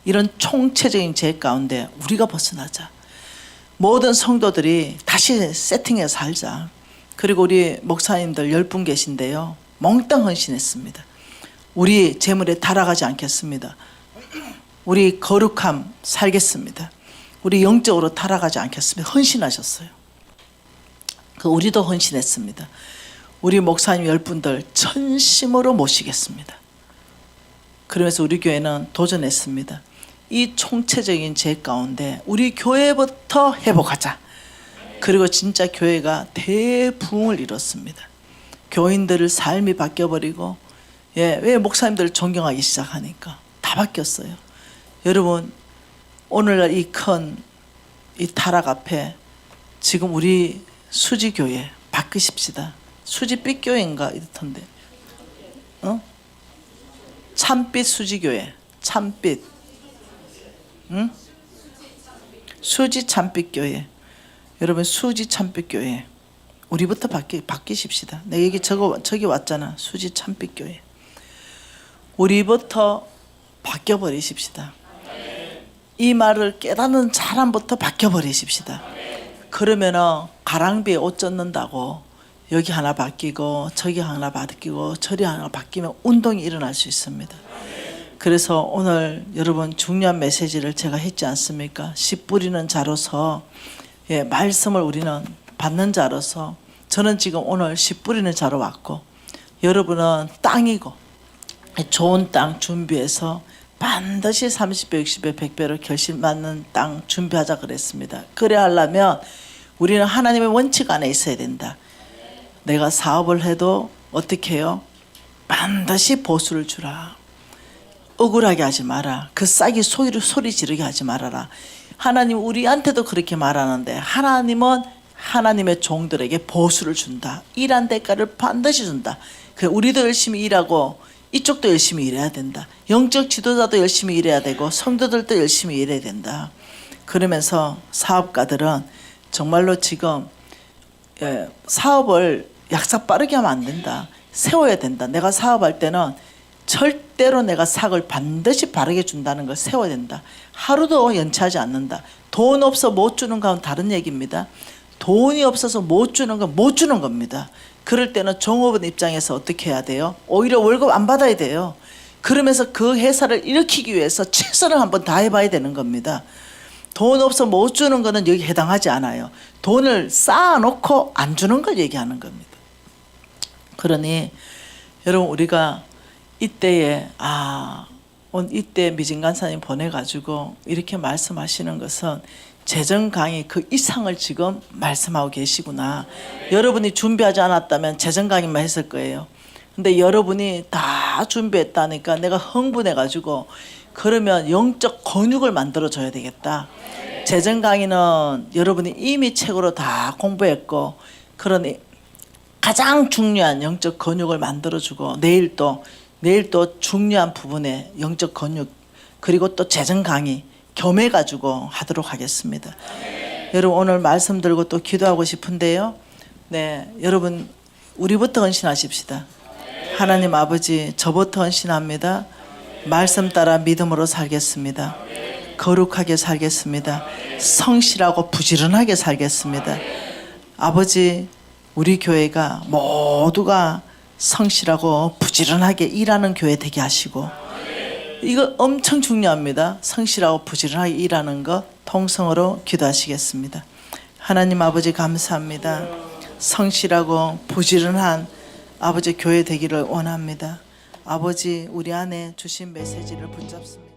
이런 총체적인 죄 가운데 우리가 벗어나자. 모든 성도들이 다시 세팅해서 살자. 그리고 우리 목사님들 10분 계신데요, 몽땅 헌신했습니다. 우리 재물에 타락하지 않겠습니다. 우리 거룩함 살겠습니다. 우리 영적으로 타락하지 않겠습니다. 헌신하셨어요. 우리도 헌신했습니다. 우리 목사님 10분들 전심으로 모시겠습니다. 그러면서 우리 교회는 도전했습니다. 이 총체적인 죄 가운데 우리 교회부터 회복하자. 그리고 진짜 교회가 대부흥을 이뤘습니다. 교인들을 삶이 바뀌어버리고, 왜 목사님들을 존경하기 시작하니까 다 바뀌었어요. 여러분, 오늘날 이 큰 이 타락 앞에 지금 우리 수지교회 바꾸십시다. 수지 삐교회인가 이렇던데, 참빛 수지교회, 참빛, 응? 수지 참빛교회. 여러분 수지 참빛교회. 우리부터 바뀌십시다. 내가 여기 저기 왔잖아. 수지 참빛교회. 우리부터 바뀌어버리십시다. 이 말을 깨닫는 사람부터 바뀌어버리십시다. 그러면은 가랑비에 옷 젖는다고 여기 하나 바뀌고 저기 하나 바뀌고 저리 하나 바뀌면 운동이 일어날 수 있습니다. 그래서 오늘 여러분 중요한 메시지를 제가 했지 않습니까? 씨 뿌리는 자로서 말씀을 우리는 받는 자로서 저는 지금 오늘 씨 뿌리는 자로 왔고 여러분은 땅이고 좋은 땅 준비해서 반드시 30배, 60배, 100배로 결실맞는 땅 준비하자 그랬습니다. 그래 하려면 우리는 하나님의 원칙 안에 있어야 된다. 내가 사업을 해도 어떻게 해요? 반드시 보수를 주라. 억울하게 하지 마라. 그 싹이 소리 지르게 하지 말아라. 하나님 우리한테도 그렇게 말하는데 하나님은 하나님의 종들에게 보수를 준다. 일한 대가를 반드시 준다. 우리도 열심히 일하고 이쪽도 열심히 일해야 된다. 영적 지도자도 열심히 일해야 되고 성도들도 열심히 일해야 된다. 그러면서 사업가들은 정말로 지금 사업을 약삭 빠르게 하면 안 된다. 세워야 된다. 내가 사업할 때는 절대로 내가 삭을 반드시 바르게 준다는 걸 세워야 된다. 하루도 연체하지 않는다. 돈 없어 못 주는 건 다른 얘기입니다. 돈이 없어서 못 주는 건 못 주는 겁니다. 그럴 때는 종업원 입장에서 어떻게 해야 돼요? 오히려 월급 안 받아야 돼요. 그러면서 그 회사를 일으키기 위해서 최선을 한번 다해봐야 되는 겁니다. 돈 없어 못 주는 거는 여기 해당하지 않아요. 돈을 쌓아놓고 안 주는 걸 얘기하는 겁니다. 그러니 여러분 우리가 이때에 이때 미진 간사님 보내가지고 이렇게 말씀하시는 것은 재정 강의 그 이상을 지금 말씀하고 계시구나. 여러분이 준비하지 않았다면 재정 강의만 했을 거예요. 근데 여러분이 다 준비했다니까 내가 흥분해가지고 그러면 영적 근육을 만들어줘야 되겠다. 재정 강의는 여러분이 이미 책으로 다 공부했고 그러니 가장 중요한 영적 근육을 만들어주고 내일 또 중요한 부분에 영적 근육 그리고 또 재정 강의 겸해가지고 하도록 하겠습니다. 여러분 오늘 말씀 들고 또 기도하고 싶은데요. 네, 여러분 우리부터 헌신하십시다. 하나님 아버지 저부터 헌신합니다. 말씀 따라 믿음으로 살겠습니다. 거룩하게 살겠습니다. 성실하고 부지런하게 살겠습니다. 아버지 우리 교회가 모두가 성실하고 부지런하게 일하는 교회 되게 하시고 이거 엄청 중요합니다. 성실하고 부지런하게 일하는 것 통성으로 기도하시겠습니다. 하나님 아버지 감사합니다. 성실하고 부지런한 아버지 교회 되기를 원합니다. 아버지 우리 안에 주신 메시지를 붙잡습니다.